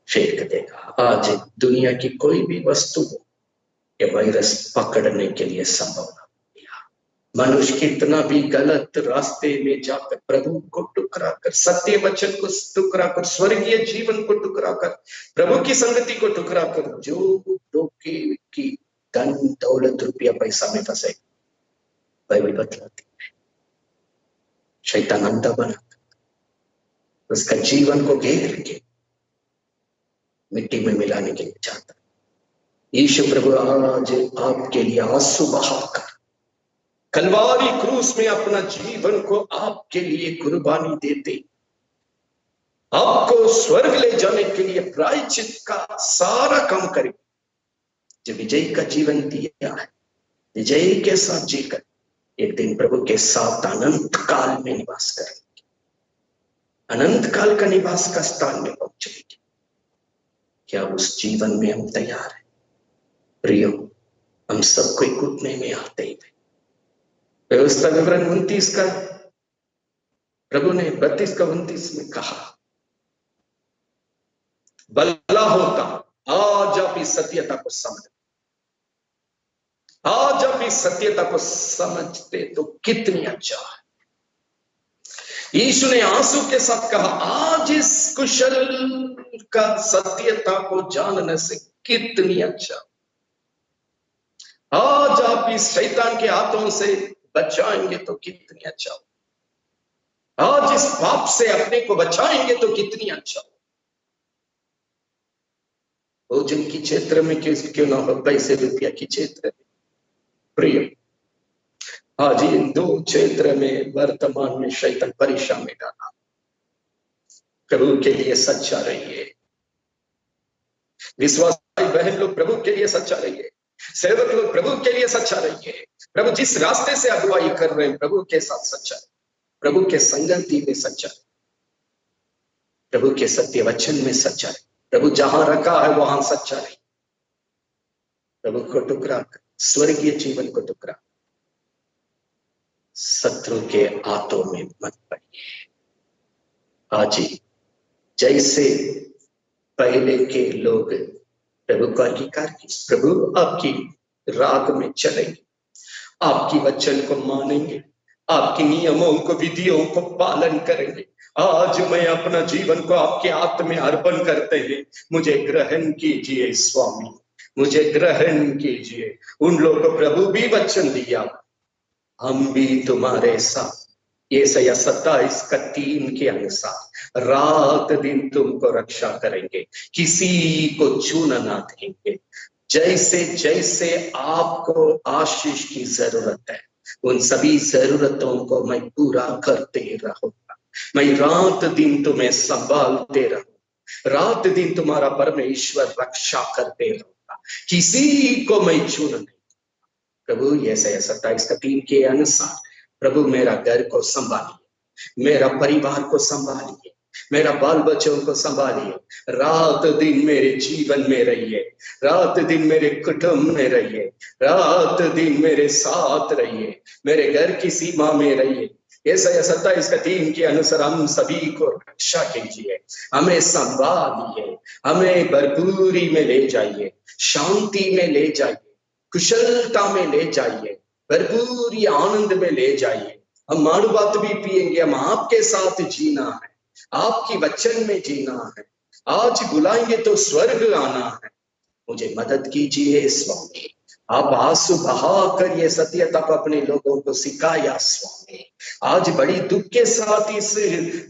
फेंक देगा। आज दुनिया की कोई भी वस्तु हो, ये वायरस पकड़ने के लिए संभव ना। मनुष्य कितना भी गलत रास्ते में जाकर प्रभु को टुकरा कर, सत्य वचन को टुकरा कर, स्वर्गीय जीवन को टुकरा कर, प्रभु की संगति को टुकरा कर, जो धोखे की धन दौलत रुपया पैसा में फंसे, बाइबल बतलाती है शैतान अंधा बनाकर उसका जीवन को घेर के मिट्टी में मिलाने के लिए चाहता। यीशु प्रभु आज आपके लिए आंसू बहाकर कलवारी क्रूस में अपना जीवन को आपके लिए कुर्बानी देते, आपको स्वर्ग ले जाने के लिए प्रायश्चित का सारा काम करे। जो विजयी का जीवन दिया है, विजयी के साथ जीकर एक दिन प्रभु के साथ अनंत काल में निवास करेंगे, अनंत काल का निवास का स्थान में पहुंचेंगे। क्या उस जीवन में हम तैयार हैं? प्रियो, हम सबको घुटने में आते ही व्यवस्था विवरण 29 का प्रभु ने 32 का 29 में कहा, भला होता आज आप इस सत्यता को समझ, आज आप इस सत्यता को समझते तो कितनी अच्छा है। यीशु ने आंसू के साथ कहा, आज इस कुशल का सत्यता को जानने से कितनी अच्छा। आज आप इस शैतान के हाथों से बचाएंगे तो कितनी अच्छा हो। आज इस पाप से अपने को बचाएंगे तो कितनी अच्छा हो। भोजन की क्षेत्र में क्यों ना हो, पैसे रुपया की क्षेत्र में प्रिय, आज इन दो क्षेत्र में वर्तमान में शैतान परीक्षा में डाला। प्रभु के लिए सच्चा रहिए, विश्वासी बहन लोग प्रभु के लिए सच्चा रहिए, सेवक लोग प्रभु के लिए सच्चा रहिए। प्रभु जिस रास्ते से अगुवाई कर रहे हैं प्रभु के साथ सच्चा, प्रभु के संगति में सच्चा, प्रभु के सत्य वचन में सच्चा है। प्रभु जहां रखा है वहां सच्चा है। प्रभु को टुकरा कर स्वर्गीय जीवन को टुकरा, शत्रु के हाथों में मत पड़िए। आज ही जैसे पहले के लोग प्रभु को अंगीकार की, प्रभु आपकी राह में चलेंगे, आपकी वचन को मानेंगे, आपके नियमों को विधियों को पालन करेंगे। आज मैं अपना जीवन को आपके हाथ में अर्पण करते हैं, मुझे ग्रहण कीजिए स्वामी, मुझे ग्रहण कीजिए। उन लोगों को प्रभु भी वचन दिया, हम भी तुम्हारे साथ, यशायाह 27:3 के अनुसार रात दिन तुमको रक्षा करेंगे, किसी को छूना ना देंगे। जैसे जैसे आपको आशीष की जरूरत है, उन सभी जरूरतों को मैं पूरा करते रहूंगा। मैं रात दिन तुम्हें संभालते रहूंगा, रात दिन तुम्हारा परमेश्वर रक्षा करते रहूंगा, किसी को मैं छूना नहीं। प्रभु यशायाह 27:3 के अनुसार प्रभु मेरा घर को संभालिए, मेरा परिवार को संभालिए, मेरा बाल बच्चों को संभालिए। रात दिन मेरे जीवन में रहिए, रात दिन मेरे कुटुंब में रहिए, रात दिन मेरे साथ रहिए, मेरे घर की सीमा में रहिए। यशायाह 27:3 के अनुसार हम सभी को रक्षा कीजिए, हमें संभालिए, हमें भरपूरी में ले जाइए, शांति में ले जाइए, कुशलता में ले जाइए, भरपूरी आनंद में ले जाइए। हम मारू बात भी पिएंगे, हम आपके साथ जीना है, आपकी वचन में जीना है। आज बुलाएंगे तो स्वर्ग आना है। मुझे मदद कीजिए स्वामी, आप आंसू बहाकर ये सत्यता को अपने लोगों को सिखाया स्वामी। आज बड़ी दुख के साथ इस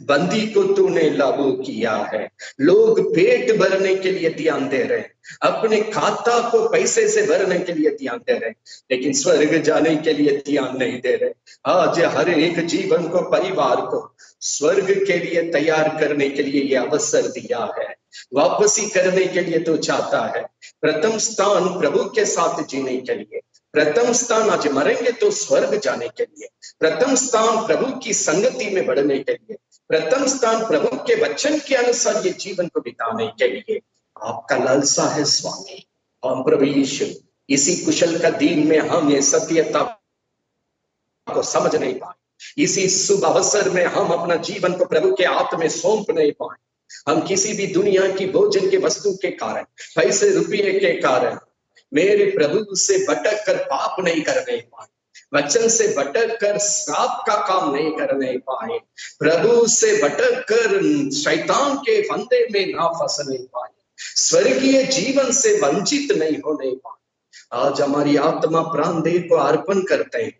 बंदी को तूने लागू किया है। लोग पेट भरने के लिए ध्यान दे रहे हैं, अपने खाता को पैसे से भरने के लिए ध्यान दे रहे हैं, लेकिन स्वर्ग जाने के लिए ध्यान नहीं दे रहे। आज हर एक जीवन को, परिवार को स्वर्ग के लिए तैयार करने के लिए ये अवसर दिया है, वापसी करने के लिए तो चाहता है। प्रथम स्थान प्रभु के साथ जीने के लिए, प्रथम स्थान आज मरेंगे तो स्वर्ग जाने के लिए, प्रथम स्थान प्रभु की संगति में बढ़ने के लिए, प्रथम स्थान प्रभु के वचन के अनुसार ये जीवन को बिताने के लिए आपका लालसा है स्वामी। हम प्रभु यीशु इसी कुशल का दिन में हम ये सत्यता को समझ नहीं पाए, इसी शुभ अवसर में हम अपना जीवन को प्रभु के हाथ में सौंप नहीं पाए। हम किसी भी दुनिया की भोजन के वस्तु के कारण, पैसे रुपये के कारण मेरे प्रभु से भटक कर पाप नहीं करने पाए, वचन से भटक कर श्राप का काम नहीं करने पाए, प्रभु से भटक कर शैतान के फंदे में ना फंसने पाए, स्वर्गीय जीवन से वंचित नहीं होने पाए। आज हमारी आत्मा प्राण देह को अर्पण करते हैं।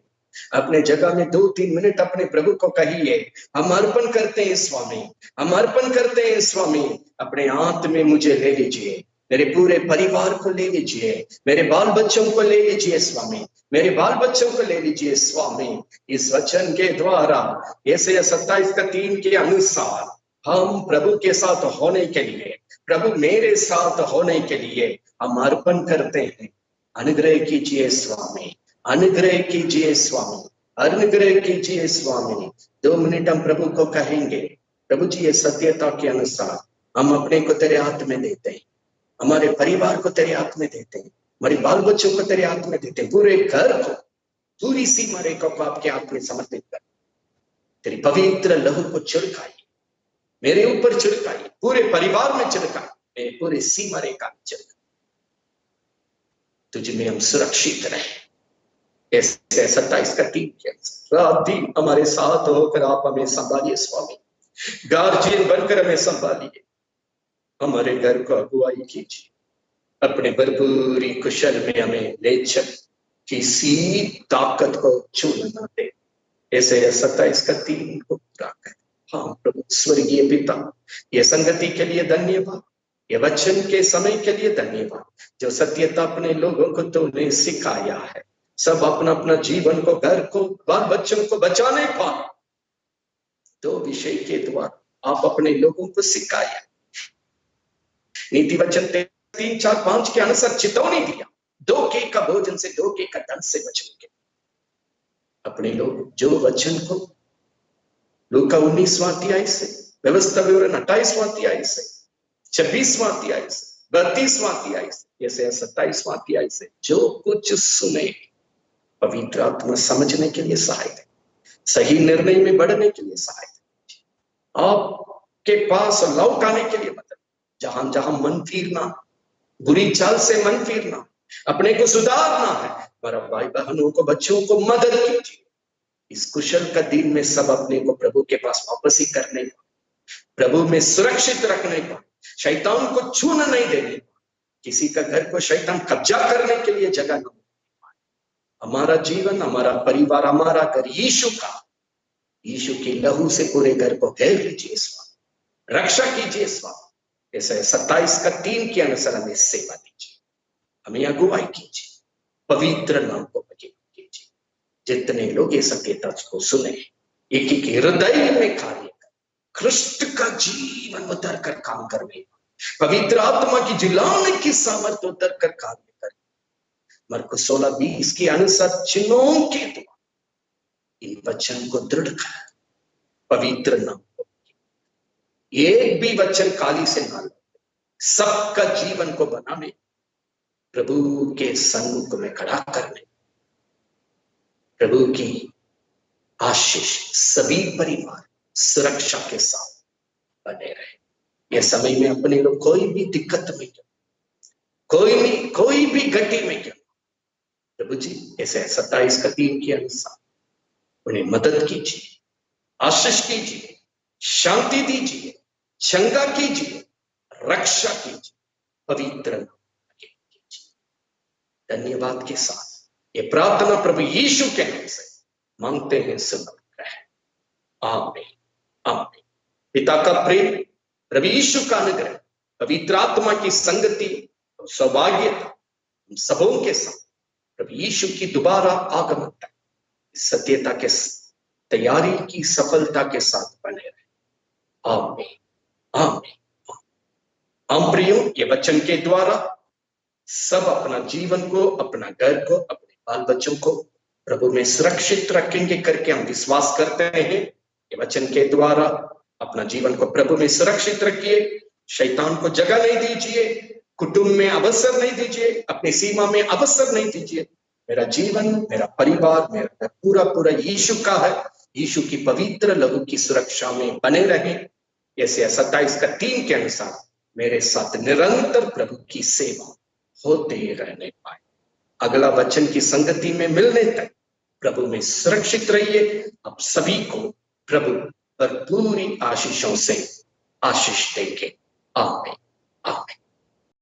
अपने जगह में 2-3 मिनट अपने प्रभु को कहिए, हम अर्पण करते हैं स्वामी, हम अर्पण करते हैं स्वामी। अपने हाथ में मुझे ले लीजिए, मेरे पूरे परिवार को ले लीजिए, मेरे बाल बच्चों को ले लीजिए स्वामी, मेरे बाल बच्चों को ले लीजिए स्वामी। इस वचन के द्वारा यशायाह 27:3 के अनुसार हम प्रभु के साथ होने के लिए, प्रभु मेरे साथ होने के लिए हम अर्पण करते हैं। अनुग्रह कीजिए स्वामी, अनुग्रह कीजिए स्वामी, अनुग्रह कीजिए स्वामी। 2 मिनट हम प्रभु को कहेंगे, प्रभु जी ये सत्यता के अनुसार हम अपने को तेरे हाथ में देते हैं, हमारे परिवार को तेरे हाथ में देते हैं, हमारे बाल बच्चों को तेरे हाथ में देते हैं, पूरे घर को, पूरी सीमा रेखा को आपके हाथ में समर्पित कर तेरी पवित्र लहू को छिड़काइए, मेरे ऊपर छिड़काइए, पूरे परिवार में छिड़काइए, मेरे पूरे सीमा रेखा में छिड़काइए। तुझ में हम सुरक्षित रहे। 27:3 रात दिन हमारे साथ होकर आप हमें संभालिए स्वामी, गार्जियन बनकर हमें संभालिए, हमारे घर को अगुवाई कीजिए, अपने भरपूरी कुशल में हमें ले चल, किसी ताकत को छूने न दे। ऐसे 27:3 को पूरा कर। हाँ प्रभु स्वर्गीय पिता, ये संगति के लिए धन्यवाद, ये वचन के समय के लिए धन्यवाद, जो सत्यता अपने लोगों को तुमने सिखाया है। सब अपना अपना जीवन को, घर को, बाल बच्चों को बचाने पाए। दो विषय के द्वारा आप अपने लोगों को सिखाया। नीति वचन 3, 4, 5 के अनुसार चेतावनी दिया, धोखे का भोजन से, धोखे का धन से बचने के। अपने लोग जो वचन को लूका 19वां अध्याय से, व्यवस्था विवरण 28वां अध्याय से, 26वां अध्याय से, 32वां अध्याय से, ऐसे 27वां अध्याय से जो कुछ सुने, पवित्र आत्मा समझने के लिए सहायता, सही निर्णय में बढ़ने के लिए सहायता, आपके पास लौट आने के लिए मदद। जहां जहां मन फिरना, बुरी चाल से मन फिरना, अपने को सुधारना है, हमारा भाई बहनों को, बच्चों को मदद कीजिए। इस कुशल का दिन में सब अपने को प्रभु के पास वापसी करने का, प्रभु में सुरक्षित रखने का, शैतान को छूने नहीं देने, किसी का घर को शैतान कब्जा करने के लिए जगह न। हमारा जीवन, हमारा परिवार, हमारा घर यीशु का, यीशु की लहू से पूरे घर को घेर लीजिए स्वामी, रक्षा कीजिए स्वामी। ऐसे 27 का 3 के अनुसार हमें सेवा दीजिए, हमें अगुवाई कीजिए, पवित्र नाम को कीजिए। जितने लोग ये सत्यता को सुने, एक एक हृदय में कार्य कर, ख्रिस्त का जीवन उतर कर काम करने, पवित्र आत्मा की जिलाने की सामर्थ्य उतर कर कार्य कर। मरकुस 16:20 के अनुसार चिन्हों के द्वारा इन वचन को दृढ़ कर, पवित्र नाम को, एक भी वचन काली से ना लगे, सबका जीवन को बनाने, प्रभु के सन्मुख में खड़ा करने, प्रभु की आशीष सभी परिवार सुरक्षा के साथ बने रहे। यह समय में अपने लोग कोई भी दिक्कत में क्यों, कोई भी गति में क्यों, प्रभु जी ऐसे 27 का 3 के अनुसार उन्हें मदद कीजिए, आशीष कीजिए, शांति दीजिए, चंगा कीजिए, रक्षा कीजिए, पवित्र कीजिए। धन्यवाद के साथ ये प्रार्थना प्रभु यीशु के नाम से मांगते हैं, सुनकर है। आमीन आमीन। पिता का प्रेम, प्रभु यीशु का अनुग्रह, पवित्र आत्मा की संगति और सौभाग्यता हम सबों के साथ प्रभु यीशु की दोबारा आगमन तक सत्यता के तैयारी की सफलता के साथ बने रहे। आमीन आमीन। हम प्रियो, ये वचन के द्वारा सब अपना जीवन को, अपना घर को, अपने बाल बच्चों को प्रभु में सुरक्षित रखेंगे करके हम विश्वास करते हैं। ये वचन के द्वारा अपना जीवन को प्रभु में सुरक्षित रखिए, शैतान को जगह नहीं दीजिए, कुटुंब में अवसर नहीं दीजिए, अपनी सीमा में अवसर नहीं दीजिए। मेरा जीवन, मेरा परिवार, मेरा पूरा यीशु का है, यीशु की पवित्र लहू की सुरक्षा में बने रहे। ऐसे 27 का 3 के अनुसार मेरे साथ निरंतर प्रभु की सेवा होते रहने पाए। अगला वचन की संगति में मिलने तक प्रभु में सुरक्षित रहिए। अब सभी को प्रभु पर पूरी आशीषों से आशीष देंगे। आमीन।